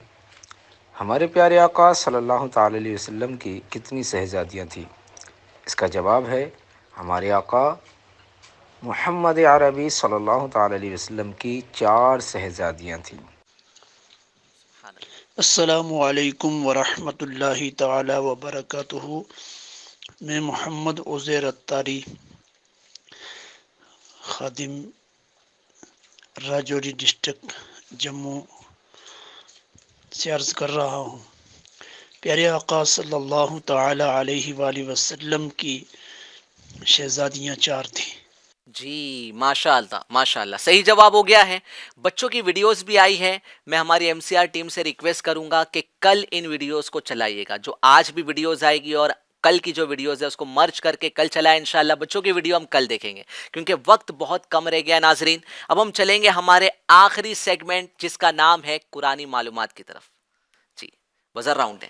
ہمارے پیارے آقا صلی اللہ تعالی علیہ وسلم کی کتنی شہزادیاں تھیں؟ اس کا جواب ہے، ہمارے آقا محمد عربی صلی اللہ تعالی علیہ وسلم کی 4 شہزادیاں تھیں. السلام علیکم ورحمۃ اللہ تعالی وبرکاتہ. میں محمد عزیر اتاری، خادم راجوری ڈسٹرکٹ جموں سے عرض کر رہا ہوں. پیارے آقا صلی اللہ تعالی علیہ وآلہ وسلم کی شہزادیاں 4 تھیں. جی ماشاء اللہ ماشاء اللہ، صحیح جواب ہو گیا ہے. بچوں کی ویڈیوز بھی آئی ہیں. میں ہماری ایم سی آر ٹیم سے ریکویسٹ کروں گا کہ کل ان ویڈیوز کو چلائیے گا. جو آج بھی ویڈیوز آئے گی اور کل کی جو ویڈیوز ہے اس کو مرج کر کے کل چلائیں. انشاءاللہ بچوں کی ویڈیو ہم کل دیکھیں گے کیونکہ وقت بہت کم رہ گیا. ناظرین، اب ہم چلیں گے ہمارے آخری سیگمنٹ جس کا نام ہے قرآنی معلومات کی طرف. جی بزر راؤنڈ ہے،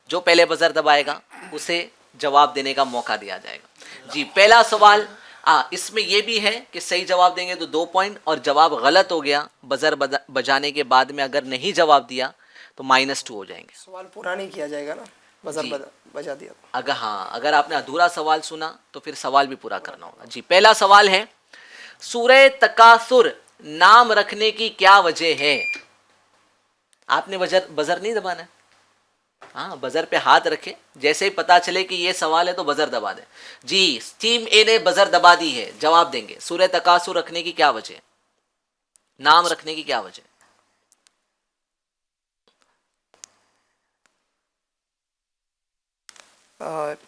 جو پہلے بزر دبائے گا اسے جواب دینے کا موقع دیا جائے گا. جی پہلا سوال، اس میں یہ بھی ہے کہ صحیح جواب دیں گے تو 2 پوائنٹ، اور جواب غلط ہو گیا بزر بجانے کے بعد میں اگر نہیں جواب دیا تو -2 ہو جائیں گے. سوال پورا نہیں کیا جائے گا نا، بزر بجا دیا تو. اگر آپ نے ادھورا سوال سنا تو پھر سوال بھی پورا کرنا ہوگا. جی پہلا سوال ہے، سورہ تکاثر نام رکھنے کی کیا وجہ ہے؟ آپ نے بزر نہیں دبانا ہے، ہاں بزر پہ ہاتھ رکھے، جیسے ہی پتا چلے کہ یہ سوال ہے تو بزر دبا دیں. جی ٹیم اے نے بزر دبا دی ہے، جواب دیں گے. سورہ تکاثر رکھنے کی کیا وجہ، نام رکھنے کی کیا وجہ؟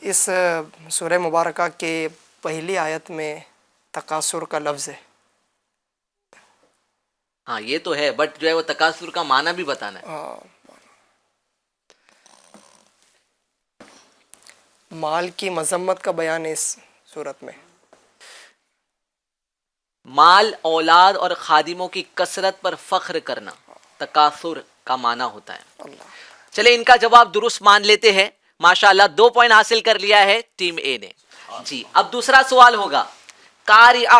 اس سورہ مبارکہ کے پہلی آیت میں تکاثر کا لفظ ہے. ہاں یہ تو ہے، بٹ جو ہے وہ تکاثر کا معنی بھی بتانا ہے. مال کی مذمت کا بیان ہے اس صورت میں. مال، اولاد اور خادموں کی کثرت پر فخر کرنا تکاثر کا معنی ہوتا ہے. چلے ان کا جواب درست مان لیتے ہیں. ماشاءاللہ 2 پوائنٹ حاصل کر لیا ہے ٹیم اے نے. جی اب دوسرا سوال ہوگا، قاریہ